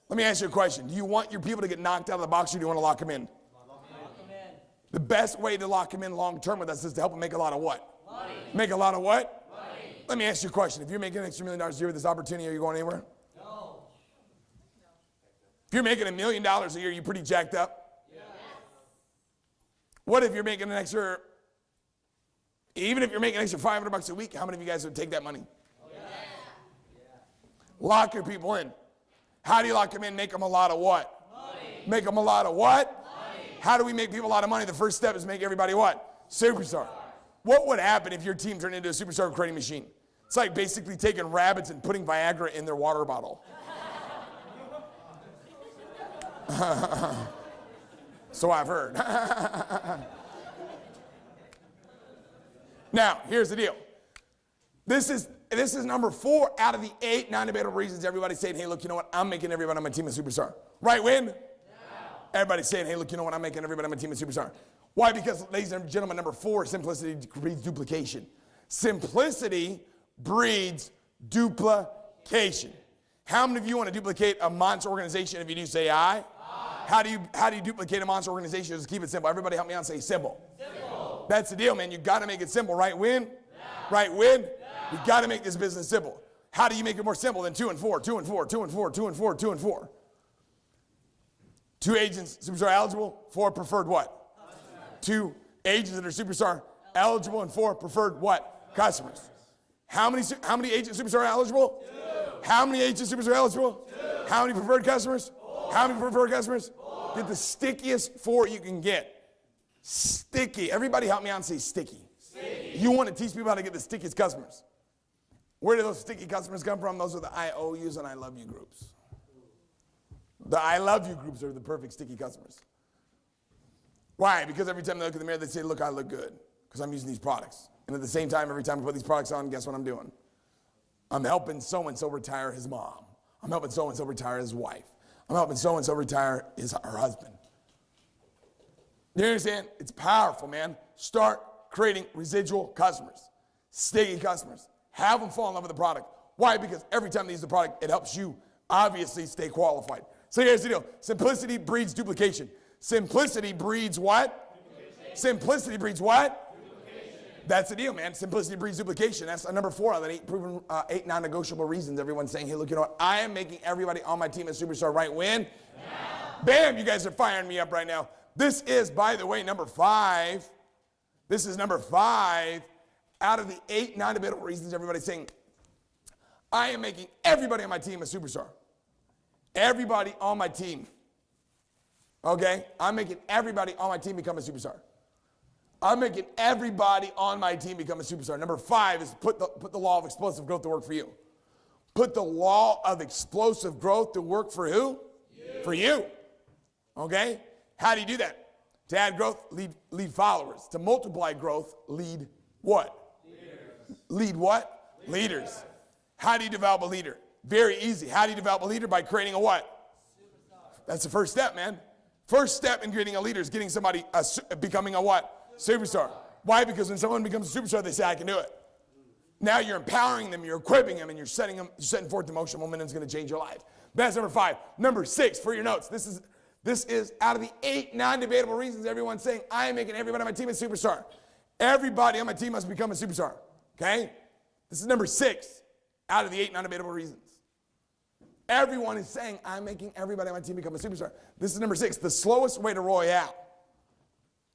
Let me ask you a question. Do you want your people to get knocked out of the box, or do you want to lock them in? Lock them in. The best way to lock them in long term with us is to help them make a lot of what? Money. Make a lot of what? Money. Let me ask you a question. If you're making an extra $1 million a year with this opportunity, are you going anywhere? No. If you're making $1 million a year, you pretty jacked up? Yes. What if you're making an extra, even if you're making an extra $500 a week, how many of you guys would take that money? Yes. Lock your people in. How do you lock them in? Make them a lot of what? Money. Make them a lot of what? Money. How do we make people a lot of money? The first step is make everybody what? Superstar. What would happen if your team turned into a superstar creating machine? It's like basically taking rabbits and putting Viagra in their water bottle. So I've heard. Now, here's the deal. This is number 4 out of the 8 non-debatable reasons everybody's saying, hey, look, you know what? I'm making everybody on my team a superstar. Right when? Now. Everybody's saying, hey, look, you know what? I'm making everybody on my team a superstar. Why? Because, ladies and gentlemen, number 4, simplicity breeds duplication. Simplicity breeds duplication. How many of you want to duplicate a monster organization? If you do, say aye. How do you duplicate a monster organization? Just keep it simple. Everybody help me out and say simple. Simple. That's the deal, man. You got to make it simple. Right when? Now. Right when? Now. You got to make this business simple. How do you make it more simple than 2 and 4, 2 and 4, 2 and 4, 2 and 4, 2 and 4? 2 agents, superstar eligible, 4 preferred what? Customers. 2 agents that are superstar eligible and 4 preferred what? Customers. How many agents superstar eligible? 2. How many agents superstar eligible? 2. How many preferred customers? 4. How many preferred customers? 4. Get the stickiest 4 you can get. Sticky. Everybody help me out and say sticky. Sticky. You want to teach people how to get the stickiest customers. Where do those sticky customers come from? Those are the I owe yous and I love you groups. The I love you groups are the perfect sticky customers. Why? Because every time they look in the mirror, they say, look, I look good because I'm using these products. And at the same time, every time I put these products on, guess what I'm doing? I'm helping so-and-so retire his mom. I'm helping so-and-so retire his wife. I'm helping so-and-so retire her husband. You understand? It's powerful, man. Start creating residual customers, sticky customers. Have them fall in love with the product. Why? Because every time they use the product, it helps you obviously stay qualified. So here's the deal. Simplicity breeds duplication. Simplicity breeds what? Duplication. Simplicity breeds what? Duplication. That's the deal, man. Simplicity breeds duplication. That's number 4 out of the 8 non-negotiable reasons everyone's saying, hey, look, you know what? I am making everybody on my team a superstar. Right when? Now. Bam, you guys are firing me up right now. This is, by the way, number 5. This is number 5 out of the 8 non-debatable reasons everybody's saying, I am making everybody on my team a superstar. Everybody on my team. Okay? I'm making everybody on my team become a superstar. I'm making everybody on my team become a superstar. Number 5 is put the law of explosive growth to work for you. Put the law of explosive growth to work for who? You. For you. Okay? How do you do that? To add growth, lead followers. To multiply growth, lead what? Leaders. Lead what? Leaders. How do you develop a leader? Very easy. How do you develop a leader? By creating a what? Superstar. That's the first step, man. First step in creating a leader is getting somebody, becoming a what? Superstar. Why? Because when someone becomes a superstar, they say, I can do it. Now you're empowering them, you're equipping them, and you're setting forth the emotional momentum that's going to change your life. That's number 5. Number 6, for your notes. This is out of the 8 non-debatable reasons everyone's saying, I am making everybody on my team a superstar. Everybody on my team must become a superstar. Okay? This is number 6 out of the 8 non-debatable reasons. Everyone is saying, I'm making everybody on my team become a superstar. This is number 6. The slowest way to Royale.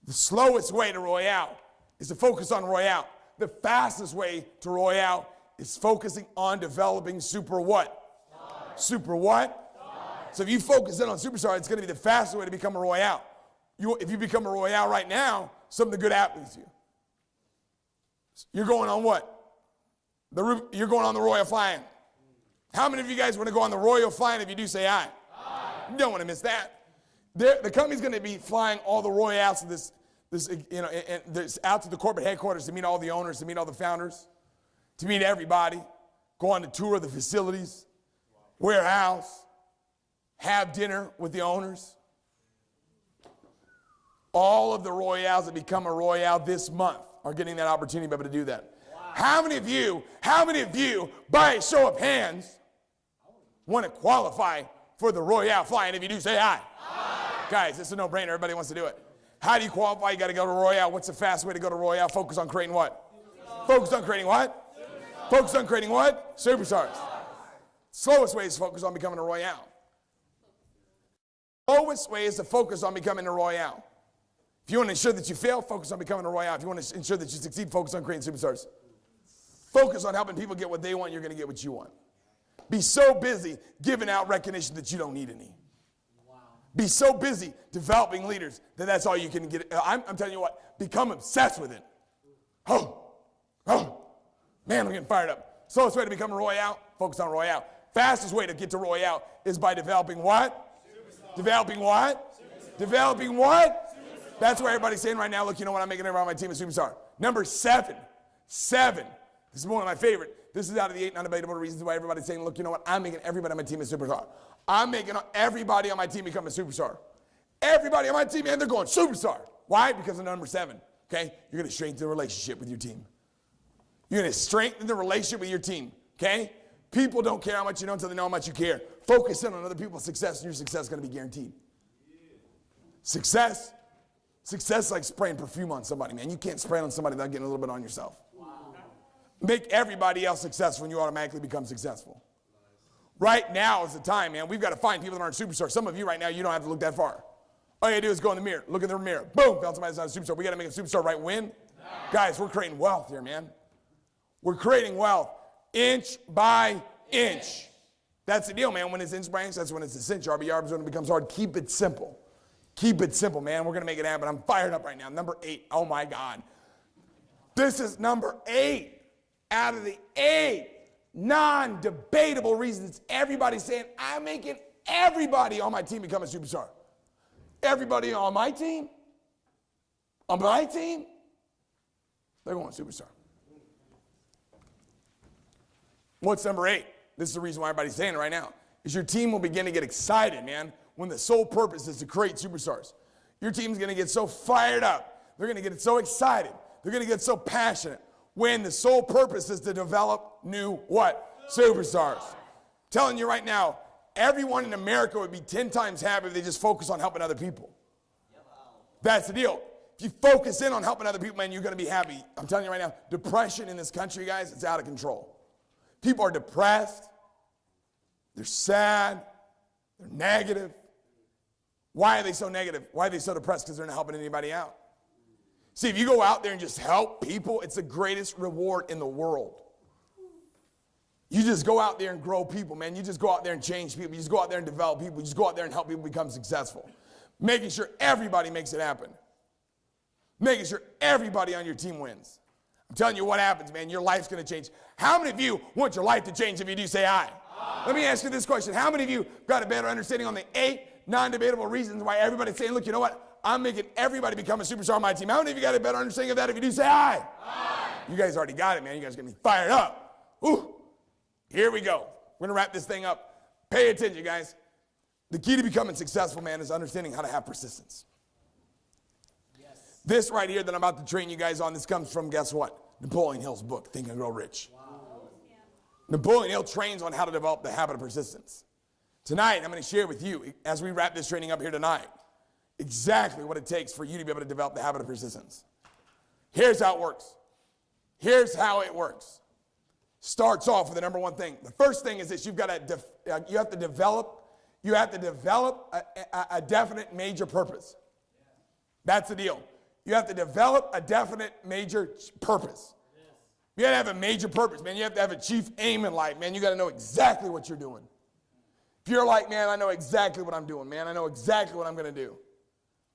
The slowest way to Royale is to focus on Royale. The fastest way to Royale is focusing on developing super what? Star. Super what? Star. So if you focus in on superstar, it's going to be the fastest way to become a Royale. If you become a Royale right now, something good happens to you. You're going on what? You're going on the Royal Flying. How many of you guys want to go on the Royal Flying? If you do, say aye. Aye. You don't want to miss that. The company's going to be flying all the Royales to this, and out to the corporate headquarters to meet all the owners, to meet all the founders, to meet everybody, go on the tour of the facilities, warehouse, have dinner with the owners. All of the Royales that become a Royale this month are getting that opportunity to be able to do that. Wow. How many of you, by a show of hands, want to qualify for the Royale Flying? If you do, say aye. Aye. Guys, it's a no-brainer. Everybody wants to do it. How do you qualify? You got to go to Royale. What's the fast way to go to Royale? Focus on creating what? Superstars. Focus on creating what? Superstars. Focus on creating what? Superstars. Slowest way is to focus on becoming a Royale. Slowest way is to focus on becoming a Royale. If you want to ensure that you fail, focus on becoming a Royale. If you want to ensure that you succeed, focus on creating superstars. Focus on helping people get what they want. You're going to get what you want. Be so busy giving out recognition that you don't need any. Wow. Be so busy developing leaders that that's all you can get. I'm telling you what, become obsessed with it. Oh, man, I'm getting fired up. Slowest way to become a Royale, focus on Royale. Fastest way to get to Royale is by developing what? Superstar. Developing what? Superstar. Developing what? Superstar. That's where everybody's saying right now, look, you know what, I'm making everyone on my team a superstar. Number 7. This is one of my favorite. This is out of the 8 non-debatable reasons why everybody's saying, look, you know what? I'm making everybody on my team a superstar. I'm making everybody on my team become a superstar. Everybody on my team, man, they're going superstar. Why? Because of number 7, okay? You're going to strengthen the relationship with your team. You're going to strengthen the relationship with your team, okay? People don't care how much you know until they know how much you care. Focus in on other people's success, and your success is going to be guaranteed. Success is like spraying perfume on somebody, man. You can't spray it on somebody without getting a little bit on yourself. Make everybody else successful and you automatically become successful. Right now is the time, man. We've got to find people that aren't superstars. Some of you right now, you don't have to look that far. All you got to do is go in the mirror. Look in the mirror. Boom, found somebody that's not a superstar. We got to make a superstar right when? No. Guys, we're creating wealth here, man. We're creating wealth inch by inch. That's the deal, man. When it's inch by inch, that's when it's a cinch. RBR is when it becomes hard. Keep it simple. Keep it simple, man. We're going to make it happen. I'm fired up right now. Number 8. Oh, my God. This is number 8. Out of the 8 non-debatable reasons everybody's saying, I'm making everybody on my team become a superstar. Everybody on my team, they're going superstar. What's number 8? This is the reason why everybody's saying it right now. Is your team will begin to get excited, man, when the sole purpose is to create superstars. Your team's going to get so fired up. They're going to get so excited. They're going to get so passionate. When the sole purpose is to develop new what? Superstars. Telling you right now, everyone in America would be 10 times happy if they just focus on helping other people. That's the deal. If you focus in on helping other people, man, you're going to be happy. I'm telling you right now, depression in this country, guys, it's out of control. People are depressed. They're sad. They're negative. Why are they so negative? Why are they so depressed? Because they're not helping anybody out. See, if you go out there and just help people, it's the greatest reward in the world. You just go out there and grow people, man. You just go out there and change people. You just go out there and develop people. You just go out there and help people become successful. Making sure everybody makes it happen. Making sure everybody on your team wins. I'm telling you what happens, man. Your life's going to change. How many of you want your life to change? If you do, say aye. Aye. Let me ask you this question. How many of you got a better understanding on the 8 non-debatable reasons why everybody's saying, look, you know what? I'm making everybody become a superstar on my team. How many of you got a better understanding of that? If you do, say aye. Aye. You guys already got it, man. You guys are going to be fired up. Ooh. Here we go. We're going to wrap this thing up. Pay attention, guys. The key to becoming successful, man, is understanding how to have persistence. Yes. This right here that I'm about to train you guys on, this comes from, guess what? Napoleon Hill's book, Think and Grow Rich. Wow. Napoleon Hill trains on how to develop the habit of persistence. Tonight, I'm going to share with you, as we wrap this training up here tonight, exactly what it takes for you to be able to develop the habit of persistence. Here's how it works. Here's how it works. Starts off with the number one thing. The first thing is this: you have to develop a definite major purpose. That's the deal. You have to develop a definite major purpose. You got to have a major purpose, man. You have to have a chief aim in life, man. You got to know exactly what you're doing. If you're like, man, I know exactly what I'm doing, man. I know exactly what I'm going to do.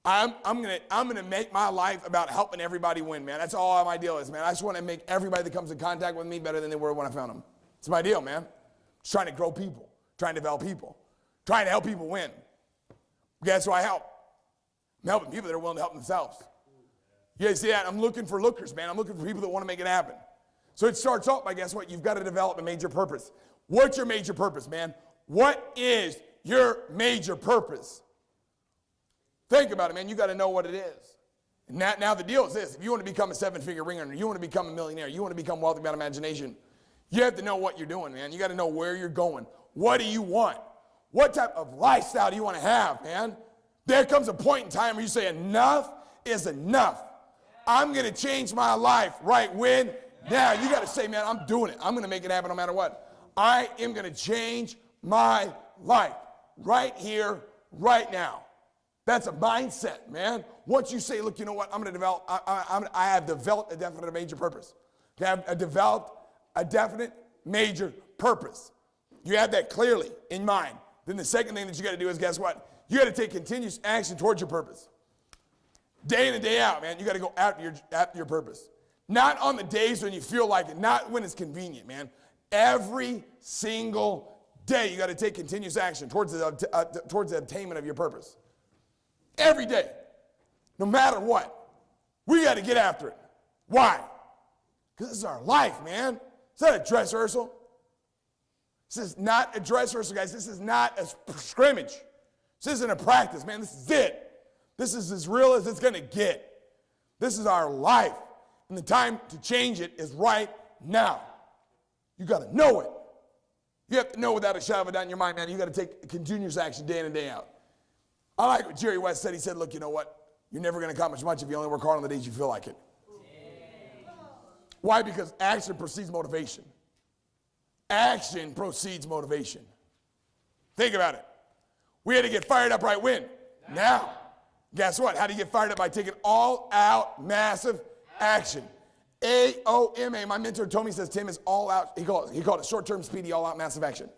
I'm gonna make my life about helping everybody win, man. That's all my deal is, man. I just want to make everybody that comes in contact with me better than they were when I found them. It's my deal, man. Just trying to grow people, trying to develop people, trying to help people win. Guess who I help? I'm helping people that are willing to help themselves. You guys see that? I'm looking for lookers, man. I'm looking for people that want to make it happen. So it starts off by, guess what? You've got to develop a major purpose. What's your major purpose, man? What is your major purpose? Think about it, man. You got to know what it is. And now the deal is this: if you want to become a seven-figure ring earner, you want to become a millionaire, you want to become wealthy beyond imagination, you have to know what you're doing, man. You got to know where you're going. What do you want? What type of lifestyle do you want to have, man? There comes a point in time where you say enough is enough. I'm going to change my life right when now. You got to say, man, I'm doing it. I'm going to make it happen no matter what. I am going to change my life right here, right now. That's a mindset, man. Once you say, look, you know what, I'm going to develop, I have developed a definite major purpose. I have developed a definite major purpose. You have that clearly in mind. Then the second thing that you got to do is, guess what? You got to take continuous action towards your purpose. Day in and day out, man, you got to go after your purpose. Not on the days when you feel like it, not when it's convenient, man. Every single day, you got to take continuous action towards the attainment of your purpose. Every day, no matter what, we got to get after it. Why? Because this is our life, man. It's not a dress rehearsal. This is not a dress rehearsal, guys. This is not a scrimmage. This isn't a practice, man. This is it. This is as real as it's going to get. This is our life. And the time to change it is right now. You got to know it. You have to know without a shadow of a doubt in your mind, man. You got to take continuous action day in and day out. I like what Jerry West said. He said, look, you know what? You're never going to accomplish much if you only work hard on the days you feel like it. Why? Because action precedes motivation. Action precedes motivation. Think about it. We had to get fired up right when? Now. Guess what? How do you get fired up? By taking all-out massive action. AOMA. My mentor told me, he says, Tim is all out. He called it short-term, speedy, all-out massive action.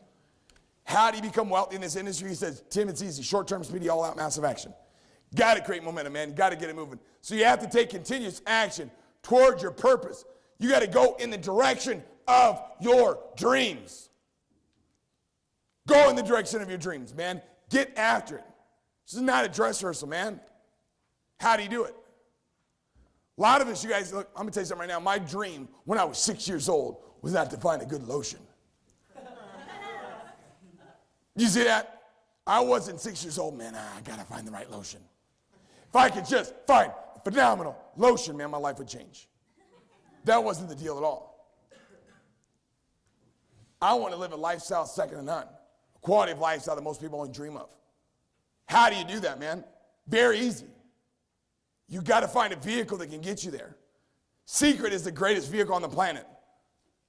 How do you become wealthy in this industry? He says, Tim, it's easy. Short-term, speedy, all-out, massive action. Got to create momentum, man. Got to get it moving. So you have to take continuous action towards your purpose. You got to go in the direction of your dreams. Go in the direction of your dreams, man. Get after it. This is not a dress rehearsal, man. How do you do it? A lot of us, you guys, look, I'm going to tell you something right now. My dream when I was 6 years old was not to find a good lotion. You see that? I wasn't 6 years old, man. I got to find the right lotion. If I could just find a phenomenal lotion, man, my life would change. That wasn't the deal at all. I want to live a lifestyle second to none. A quality of lifestyle that most people only dream of. How do you do that, man? Very easy. You got to find a vehicle that can get you there. Seacret is the greatest vehicle on the planet.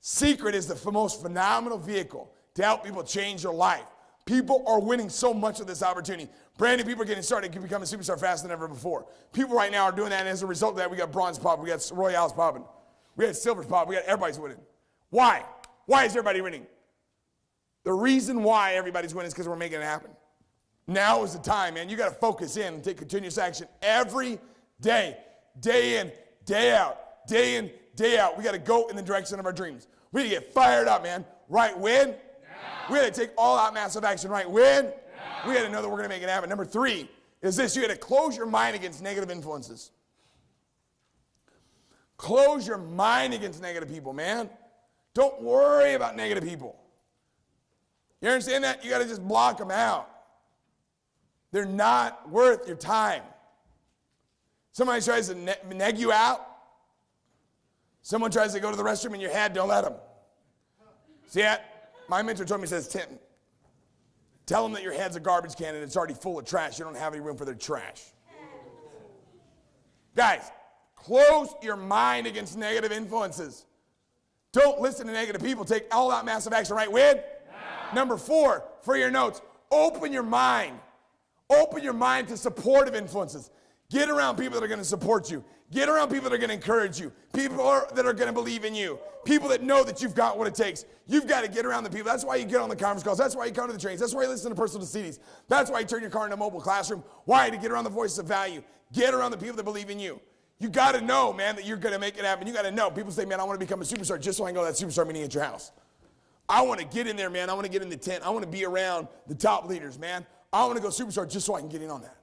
Seacret is the most phenomenal vehicle to help people change their life. People are winning so much of this opportunity. Brand new people are getting started to become a superstar faster than ever before. People right now are doing that, and as a result of that, we got bronze popping, we got Royales popping, we got silvers popping, we got everybody's winning. Why? Why is everybody winning? The reason why everybody's winning is because we're making it happen. Now is the time, man. You got to focus in and take continuous action every day, day in, day out, day in, day out. We got to go in the direction of our dreams. We got to get fired up, man. Right when? Now. We got to take all out massive action right when? Now. We got to know that we're going to make it happen. Number 3 is this. You got to close your mind against negative influences. Close your mind against negative people, man. Don't worry about negative people. You understand that? You got to just block them out. They're not worth your time. Somebody tries to neg you out. Someone tries to go to the restroom in your head, don't let them. See that? My mentor told me, he says, Tim, tell them that your head's a garbage can and it's already full of trash. You don't have any room for their trash. Guys, close your mind against negative influences. Don't listen to negative people. Take all out massive action, right? Win? Number 4, for your notes, open your mind. Open your mind to supportive influences. Get around people that are going to support you. Get around people that are going to encourage you. People that are going to believe in you. People that know that you've got what it takes. You've got to get around the people. That's why you get on the conference calls. That's why you come to the trainings. That's why you listen to personal CDs. That's why you turn your car into a mobile classroom. Why? To get around the voices of value. Get around the people that believe in you. You got to know, man, that you're going to make it happen. You got to know. People say, man, I want to become a superstar just so I can go to that superstar meeting at your house. I want to get in there, man. I want to get in the tent. I want to be around the top leaders, man. I want to go superstar just so I can get in on that.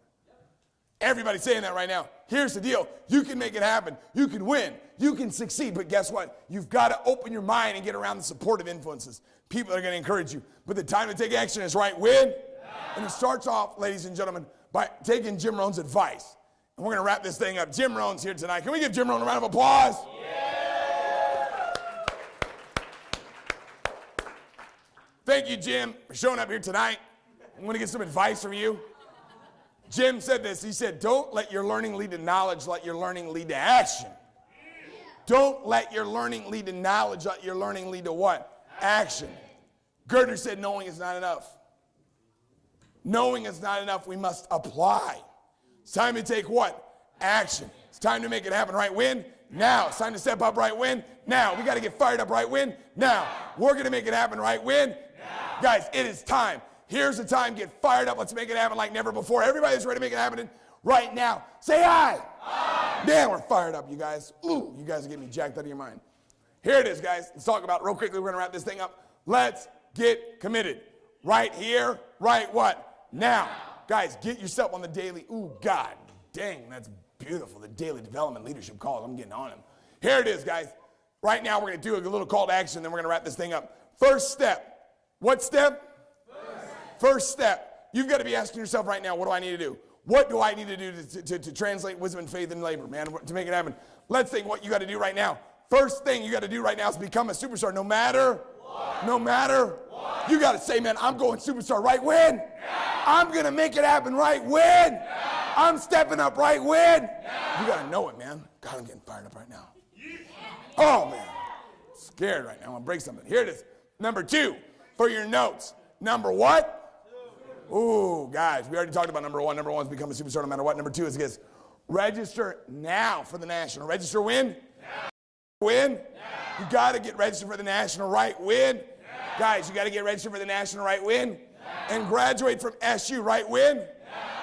Everybody's saying that right now. Here's the deal. You can make it happen. You can win. You can succeed. But guess what? You've got to open your mind and get around the supportive influences. People that are going to encourage you. But the time to take action is right. Win. And it starts off, ladies and gentlemen, by taking Jim Rohn's advice. And we're going to wrap this thing up. Jim Rohn's here tonight. Can we give Jim Rohn a round of applause? Yeah. Thank you, Jim, for showing up here tonight. I'm going to get some advice from you. Jim said this. He said, don't let your learning lead to knowledge. Let your learning lead to action. Don't let your learning lead to knowledge. Let your learning lead to what? Action. Gardner said knowing is not enough. Knowing is not enough. We must apply. It's time to take what? Action. It's time to make it happen. Right? Win? Now. It's time to step up. Right? Win? Now. We got to get fired up. Right? Win? Now. We're going to make it happen. Right? Win? Now. Guys, it is time. Here's the time. Get fired up. Let's make it happen like never before. Everybody's ready to make it happen right now. Say aye. Aye. Man, we're fired up, you guys. Ooh, you guys are getting me jacked out of your mind. Here it is, guys. Let's talk about it real quickly. We're going to wrap this thing up. Let's get committed. Right here, right what? Now. Guys, get yourself on the daily. Ooh, God dang, that's beautiful. The daily development leadership calls. I'm getting on them. Here it is, guys. Right now, we're going to do a little call to action, then we're going to wrap this thing up. First step. What step? First step. You've got to be asking yourself right now, what do I need to do? What do I need to do to translate wisdom and faith in labor, man, to make it happen? Let's think what you got to do right now. First thing you got to do right now is become a superstar. No matter what. You got to say, man, I'm going superstar. Right? Win. Yeah. I'm going to make it happen. Right? Win. Yeah. I'm stepping up. Right? Win. Yeah. You got to know it, man. God, I'm getting fired up right now. Yeah. Oh, man. Scared right now. I'm going to break something. Here it is. Number 2 for your notes. Number what? Ooh, guys, we already talked about number 1. Number 1 is become a superstar no matter what. Number 2 is this. Register now for the national. Register when? Now. When? Now. You got to get registered for the national. Right? When? Now. Guys, you got to get registered for the national. Right? When? Now. And graduate from SU. Right? When? Now.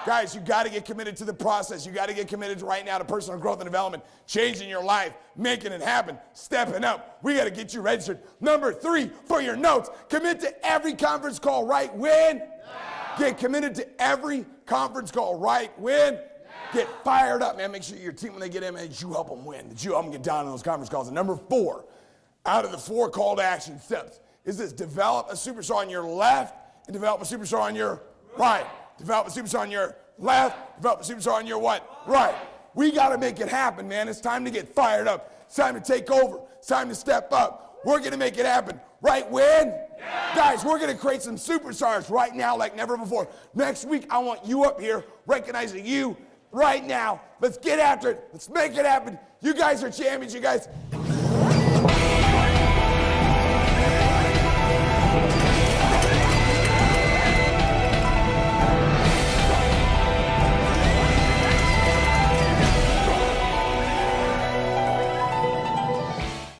Guys, you got to get committed to the process. You got to get committed right now to personal growth and development, changing your life, making it happen, stepping up. We got to get you registered. Number 3 for your notes. Commit to every conference call. Right? When? Now. Get committed to every conference call. Right? Win. Get fired up, man. Make sure your team, when they get in, man, that you help them win, that you help them get down in those conference calls. And number 4, out of the 4 call to action steps, is this: develop a superstar on your left and develop a superstar on your right. Develop a superstar on your left, develop a superstar on your what? Right. We got to make it happen, man. It's time to get fired up. It's time to take over. It's time to step up. We're going to make it happen. Right? Win? Yeah. Guys, we're going to create some superstars right now like never before. Next week, I want you up here recognizing you right now. Let's get after it. Let's make it happen. You guys are champions. You guys